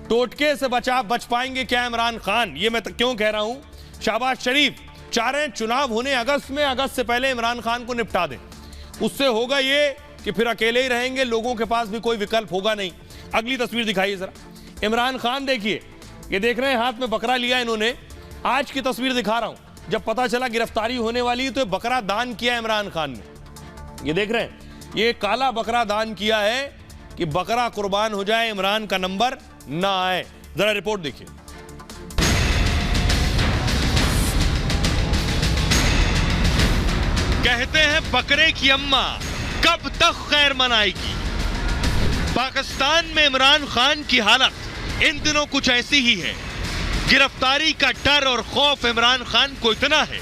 टोटके से बच पाएंगे क्या इमरान खान? ये मैं क्यों कह रहा हूं? शहबाज शरीफ चाह रहे हैं चुनाव होने अगस्त में, अगस्त से पहले इमरान खान को निपटा दें। उससे होगा ये कि फिर अकेले ही रहेंगे, लोगों के पास भी कोई विकल्प होगा नहीं। अगली तस्वीर दिखाइए जरा। इमरान खान देखिए, ये देख रहे हैं हाथ में बकरा लिया इन्होंने। आज की तस्वीर दिखा रहा हूं, जब पता चला गिरफ्तारी होने वाली तो बकरा दान किया इमरान खान ने। ये देख रहे हैं, ये काला बकरा दान किया है कि बकरा कुर्बान हो जाए, इमरान का नंबर ना आए। जरा रिपोर्ट देखिए। कहते हैं बकरे की अम्मा कब तक खैर मनाएगी। पाकिस्तान में इमरान खान की हालत इन दिनों कुछ ऐसी ही है। गिरफ्तारी का डर और खौफ इमरान खान को इतना है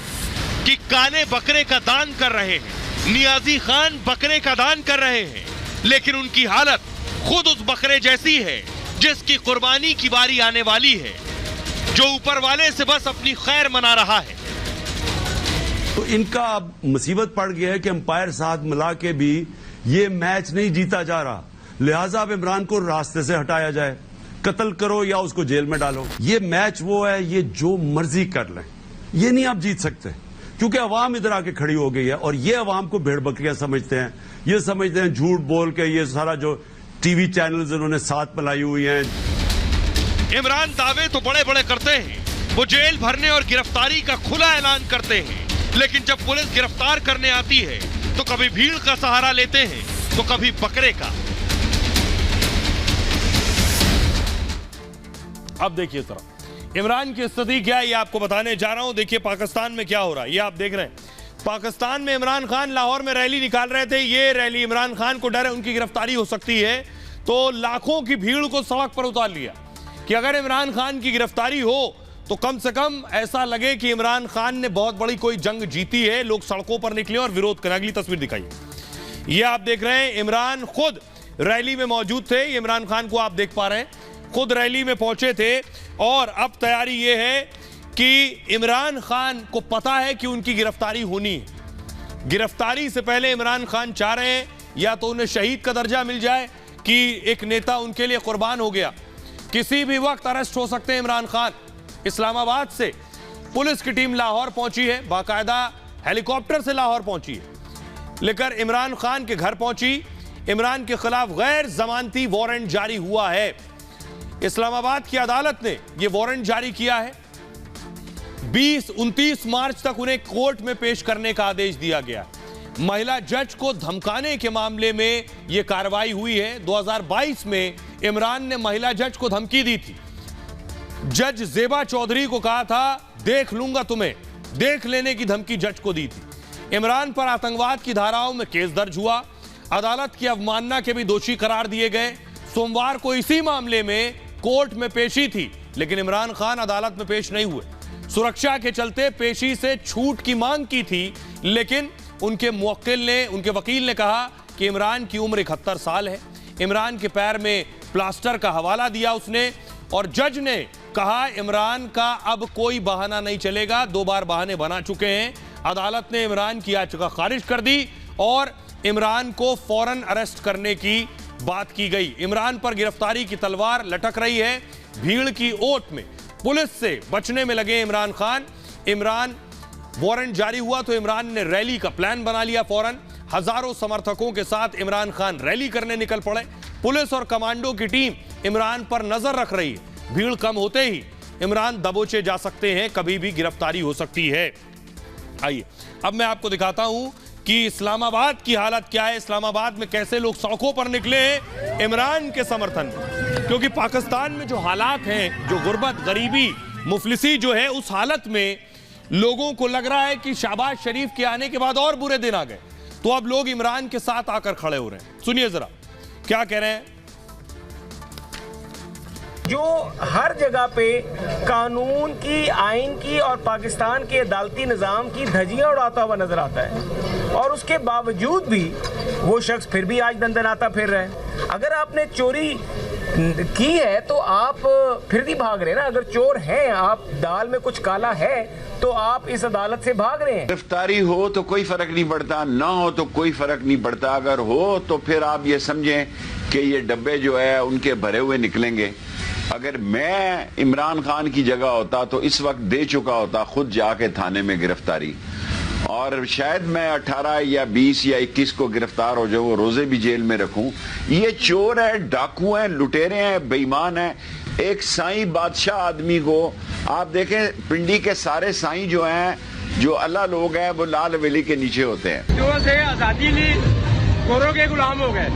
कि काले बकरे का दान कर रहे हैं। नियाजी खान बकरे का दान कर रहे हैं, लेकिन उनकी हालत खुद उस बकरे जैसी है जिसकी कुर्बानी की बारी आने वाली है, जो ऊपर वाले से बस अपनी खैर मना रहा है। तो इनका अब मुसीबत पड़ गया है कि अंपायर साथ मिला के भी ये मैच नहीं जीता जा रहा, लिहाजा अब इमरान को रास्ते से हटाया जाए, कत्ल करो या उसको जेल में डालो। ये मैच वो है, ये जो मर्जी कर लें, ये नहीं आप जीत सकते क्योंकि अवाम इधर आके खड़ी हो गई है और ये अवाम को भेड़ बकरियां समझते हैं। ये समझते हैं झूठ बोल के ये सारा जो टीवी चैनल्स इन्होंने साथ मिलाई हुई हैं। इमरान दावे तो बड़े बड़े करते हैं, वो जेल भरने और गिरफ्तारी का खुला ऐलान करते हैं, लेकिन जब पुलिस गिरफ्तार करने आती है तो कभी भीड़ का सहारा लेते हैं तो कभी बकरे का। अब देखिए जरा इमरान की स्थिति क्या है, ये आपको बताने जा रहा हूं। देखिए पाकिस्तान में क्या हो रहा है, ये आप देख रहे हैं। पाकिस्तान में इमरान खान लाहौर में रैली निकाल रहे थे। ये रैली इमरान खान को डर है उनकी गिरफ्तारी हो सकती है, तो लाखों की भीड़ को सड़क पर उतार लिया कि अगर इमरान खान की गिरफ्तारी हो तो कम से कम ऐसा लगे कि इमरान खान ने बहुत बड़ी कोई जंग जीती है, लोग सड़कों पर निकले और विरोध करें। अगली तस्वीर दिखाइए। ये आप देख रहे हैं, इमरान खुद रैली में मौजूद थे। इमरान खान को आप देख पा रहे हैं, खुद रैली में पहुंचे थे। और अब तैयारी ये है कि इमरान खान को पता है कि उनकी गिरफ्तारी होनी है। गिरफ्तारी से पहले इमरान खान चाह रहे हैं या तो उन्हें शहीद का दर्जा मिल जाए कि एक नेता उनके लिए कुर्बान हो गया। किसी भी वक्त अरेस्ट हो सकते हैं इमरान खान। इस्लामाबाद से पुलिस की टीम लाहौर पहुंची है, बाकायदा हेलीकॉप्टर से लाहौर पहुंची है, लेकर इमरान खान के घर पहुंची। इमरान के खिलाफ गैर जमानती वारंट जारी हुआ है। इस्लामाबाद की अदालत ने यह वारंट जारी किया है। 29 मार्च तक उन्हें कोर्ट में पेश करने का आदेश दिया गया। महिला जज को धमकाने के मामले में यह कार्रवाई हुई है। 2022 में इमरान ने महिला जज को धमकी दी थी। जज जेबा चौधरी को कहा था देख लूंगा तुम्हें, देख लेने की धमकी जज को दी थी। इमरान पर आतंकवाद की धाराओं में केस दर्ज हुआ। अदालत की अवमानना के भी दोषी करार दिए गए। सोमवार को इसी मामले में कोर्ट में पेशी थी, लेकिन इमरान खान अदालत में पेश नहीं हुए। सुरक्षा के चलते पेशी से छूट की मांग की थी, लेकिन उनके वकील ने कहा कि इमरान की उम्र 71 साल है। इमरान के पैर में प्लास्टर का हवाला दिया उसने, और जज ने कहा इमरान का अब कोई बहाना नहीं चलेगा, 2 बार बहाने बना चुके हैं। अदालत ने इमरान की याचिका खारिज कर दी और इमरान को फौरन अरेस्ट करने की बात की गई। इमरान पर गिरफ्तारी की तलवार लटक रही है। भीड़ की ओट में पुलिस से बचने में लगे इमरान खान। इमरान वारंट जारी हुआ तो इमरान ने रैली का प्लान बना लिया फौरन। हजारों समर्थकों के साथ इमरान खान रैली करने निकल पड़े। पुलिस और कमांडो की टीम इमरान पर नजर रख रही है। भीड़ कम होते ही इमरान दबोचे जा सकते हैं, कभी भी गिरफ्तारी हो सकती है। आइए अब मैं आपको दिखाता हूं कि इस्लामाबाद की हालत क्या है। इस्लामाबाद में कैसे लोग सड़कों पर निकले हैं इमरान के समर्थन में, क्योंकि पाकिस्तान में जो हालात हैं, जो गुर्बत, गरीबी, मुफलिसी जो है, उस हालत में लोगों को लग रहा है कि शहबाज शरीफ के आने के बाद और बुरे दिन आ गए, तो अब लोग इमरान के साथ आकर खड़े हो रहे हैं। सुनिए जरा क्या कह रहे हैं। जो हर जगह पे कानून की, आइन की और पाकिस्तान के अदालती निज़ाम की धज्जियां उड़ाता हुआ नजर आता है, और उसके बावजूद भी वो शख्स फिर भी आज दंदनाता फिर रहे हैं। अगर आपने चोरी की है तो आप फिर भी भाग रहे हैं ना। अगर चोर हैं आप, दाल में कुछ काला है, तो आप इस अदालत से भाग रहे हैं। गिरफ्तारी हो तो कोई फर्क नहीं पड़ता, ना हो तो कोई फर्क नहीं पड़ता। अगर हो तो फिर आप ये समझें कि ये डब्बे जो है उनके भरे हुए निकलेंगे। अगर मैं इमरान खान की जगह होता तो इस वक्त दे चुका होता खुद जाके थाने में गिरफ्तारी, और शायद मैं 18 या 20 या 21 को गिरफ्तार हो जाऊं, रोजे भी जेल में रखूं। ये चोर है, डाकू हैं, लुटेरे हैं, बेईमान हैं। एक साईं बादशाह आदमी को आप देखें, पिंडी के सारे साईं जो हैं, जो अल्लाह लोग हैं, वो लाल हवेली के नीचे होते हैं। जो से आजादी ली, गोरों के गुलाम हो गए।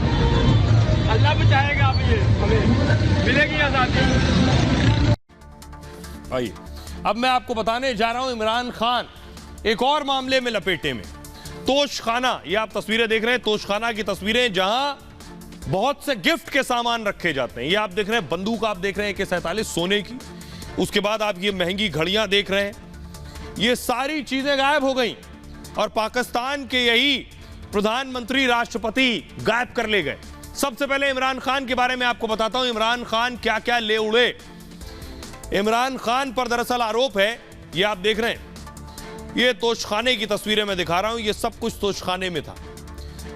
अल्लाह बचाएगा, आप ये हमें मिलेगी आजादी। आइए अब मैं आपको बताने जा रहा हूं इमरान खान एक और मामले में लपेटे में। तोशखाना, ये आप तस्वीरें देख रहे हैं, तोशखाना की तस्वीरें, जहां बहुत से गिफ्ट के सामान रखे जाते हैं। ये आप देख रहे हैं, बंदूक आप देख रहे हैं AK-47 सोने की। उसके बाद आप ये महंगी घड़ियां देख रहे हैं। ये सारी चीजें गायब हो गई और पाकिस्तान के यही प्रधानमंत्री, राष्ट्रपति गायब कर ले गए। सबसे पहले इमरान खान के बारे में आपको बताता हूं, इमरान खान क्या क्या ले उड़े। इमरान खान पर दरअसल आरोप है, ये आप देख रहे हैं, ये तोशखाने की तस्वीरें मैं दिखा रहा हूं, ये सब कुछ तोशखाने में था।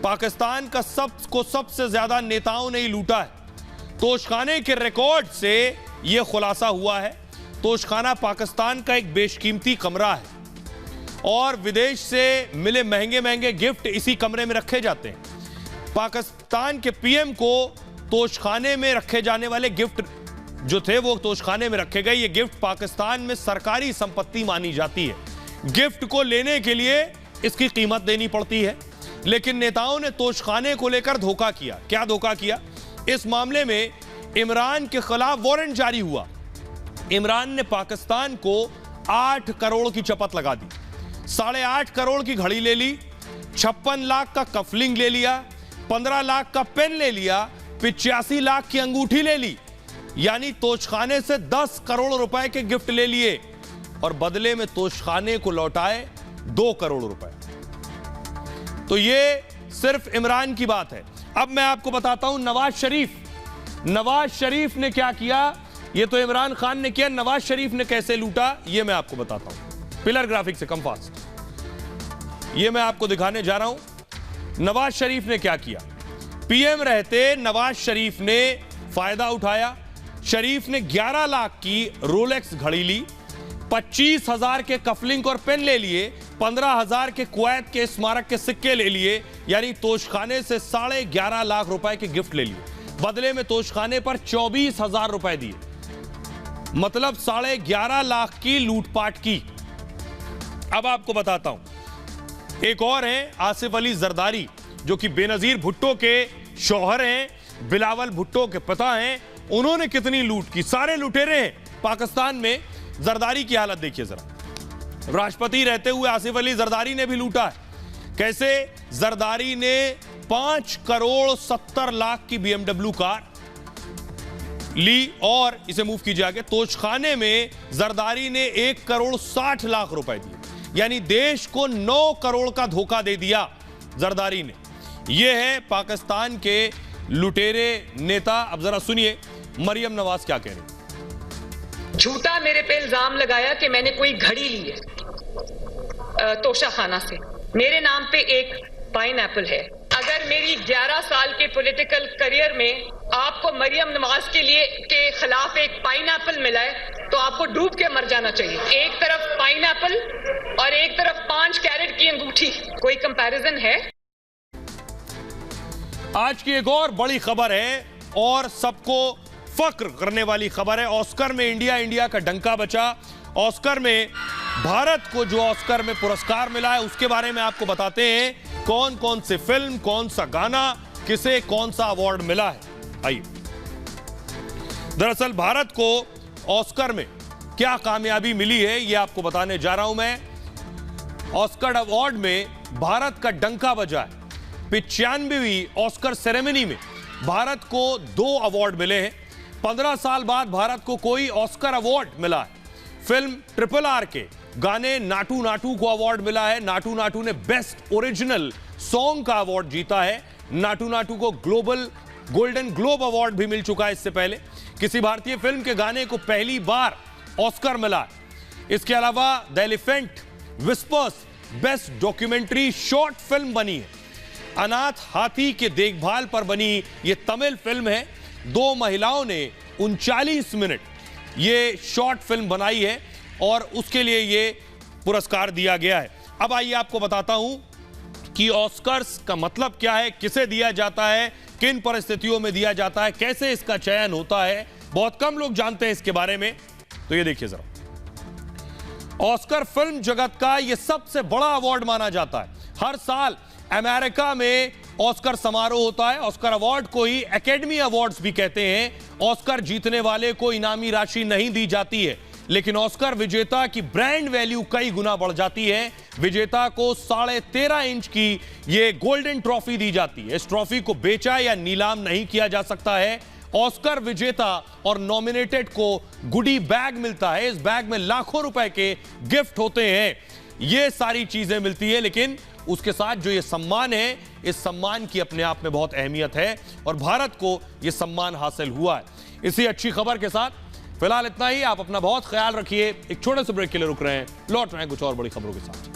पाकिस्तान का सबसे ज्यादा नेताओं ने ही लूटा है। तोशखाने के रिकॉर्ड से यह खुलासा हुआ है। तोशखाना पाकिस्तान का एक बेशकीमती कमरा है और विदेश से मिले महंगे महंगे गिफ्ट इसी कमरे में रखे जाते हैं। पाकिस्तान के पीएम को तोशखाने में रखे जाने वाले गिफ्ट जो थे वो तोशखाने में रखे गए। ये गिफ्ट पाकिस्तान में सरकारी संपत्ति मानी जाती है। गिफ्ट को लेने के लिए इसकी कीमत देनी पड़ती है, लेकिन नेताओं ने तोशखाने को लेकर धोखा किया। क्या धोखा किया? इस मामले में इमरान के खिलाफ वारंट जारी हुआ। इमरान ने पाकिस्तान को 8 करोड़ की चपत लगा दी, 8.5 करोड़ की घड़ी ले ली, 56 लाख का कफलिंग ले लिया, 15 लाख का पेन ले लिया, 85 लाख की अंगूठी ले ली, यानी तोशखाने से 10 करोड़ रुपए के गिफ्ट ले लिए और बदले में तोशखाने को लौटाए 2 करोड़ रुपए। तो ये सिर्फ इमरान की बात है। अब मैं आपको बताता हूं नवाज शरीफ ने क्या किया। ये तो इमरान खान ने किया, नवाज शरीफ ने कैसे लूटा ये मैं आपको बताता हूं। पिलर ग्राफिक से कम फास्ट ये मैं आपको दिखाने जा रहा हूं। नवाज शरीफ ने क्या किया। पीएम रहते नवाज शरीफ ने फायदा उठाया। शरीफ ने 11 लाख की रोलेक्स घड़ी ली, 25,000 के कफलिंग और पेन ले लिए, 15,000 के कुवैत के स्मारक के सिक्के ले लिए, यानी तोशखाने से 11.5 लाख रुपए के गिफ्ट ले लिए। बदले में तोशखाने पर 24,000 रुपए दिए, मतलब 11.5 लाख की लूटपाट की। अब आपको बताता हूं, एक और हैं आसिफ अली जरदारी, जो कि बेनजीर भुट्टो के शौहर हैं, बिलावल भुट्टो के पिता हैं। उन्होंने कितनी लूट की, सारे लुटेरे हैं पाकिस्तान में। जरदारी की हालत देखिए जरा। राष्ट्रपति रहते हुए आसिफ अली जरदारी ने भी लूटा है। कैसे? जरदारी ने 5 करोड़ 70 लाख की BMW कार ली और इसे मूव कीजिए आगे। तोशखाने में जरदारी ने 1 करोड़ 60 लाख रुपए दिए, यानी देश को 9 करोड़ का धोखा दे दिया जरदारी ने। यह है पाकिस्तान के लुटेरे नेता। अब जरा सुनिए मरियम नवाज क्या कह रही। झूठा मेरे पे इल्जाम लगाया कि मैंने कोई घड़ी ली है तोशाखाना से। मेरे नाम पे एक पाइनएप्पल है। अगर मेरी 11 साल के पॉलिटिकल करियर में आपको मरियम नवाज के खिलाफ एक पाइनएप्पल मिला है तो आपको डूब के मर जाना चाहिए। एक तरफ पाइनएप्पल और एक तरफ 5 कैरेट की अंगूठी, कोई कंपैरिजन है? आज की एक और बड़ी खबर है और सबको फक्र करने वाली खबर है। ऑस्कर में इंडिया का डंका बचा। ऑस्कर में भारत को जो ऑस्कर में पुरस्कार मिला है उसके बारे में आपको बताते हैं। कौन कौन सी फिल्म, कौन सा गाना, किसे कौन सा अवार्ड मिला है। आइए, दरअसल भारत को ऑस्कर में क्या कामयाबी मिली है ये आपको बताने जा रहा हूं मैं। ऑस्कर अवार्ड में भारत का डंका बजा है। 95वीं ऑस्कर सेरेमनी में भारत को 2 अवार्ड मिले हैं। 15 साल बाद भारत को कोई ऑस्कर अवार्ड मिला है। फिल्म RRR के गाने नाटू नाटू को अवार्ड मिला है। नाटू नाटू ने बेस्ट ओरिजिनल सॉन्ग का अवार्ड जीता है। नाटू नाटू को ग्लोबल गोल्डन ग्लोब अवार्ड भी मिल चुका है। इससे पहले किसी भारतीय फिल्म के गाने को पहली बार ऑस्कर मिला है। इसके अलावा the elephant whispers best documentary short film बनी है। अनाथ हाथी के देखभाल पर बनी यह तमिल फिल्म है। 2 महिलाओं ने 39 मिनट ये शॉर्ट फिल्म बनाई है और उसके लिए ये पुरस्कार दिया गया है। अब आइए आपको बताता हूं कि ऑस्कर्स का मतलब क्या है, किसे दिया जाता है, किन परिस्थितियों में दिया जाता है, कैसे इसका चयन होता है। बहुत कम लोग जानते हैं इसके बारे में, तो ये देखिए जरा। ऑस्कर फिल्म जगत का यह सबसे बड़ा अवार्ड माना जाता है। हर साल अमेरिका में ऑस्कर समारोह होता है। ऑस्कर अवार्ड को ही एकेडमी अवार्ड्स भी कहते हैं। ऑस्कर जीतने वाले को इनामी राशि नहीं दी जाती है, लेकिन ऑस्कर विजेता की ब्रांड वैल्यू कई गुना बढ़ जाती है। विजेता को 13.5 इंच की यह गोल्डन ट्रॉफी दी जाती है। इस ट्रॉफी को बेचा या नीलाम नहीं किया जा सकता है। ऑस्कर विजेता और नॉमिनेटेड को गुडी बैग मिलता है। इस बैग में लाखों रुपए के गिफ्ट होते हैं। ये सारी चीजें मिलती है, लेकिन उसके साथ जो ये सम्मान है, इस सम्मान की अपने आप में बहुत अहमियत है और भारत को ये सम्मान हासिल हुआ है। इसी अच्छी खबर के साथ फिलहाल इतना ही। आप अपना बहुत ख्याल रखिए। एक छोटे से ब्रेक के लिए रुक रहे हैं, लौट रहे हैं कुछ और बड़ी खबरों के साथ।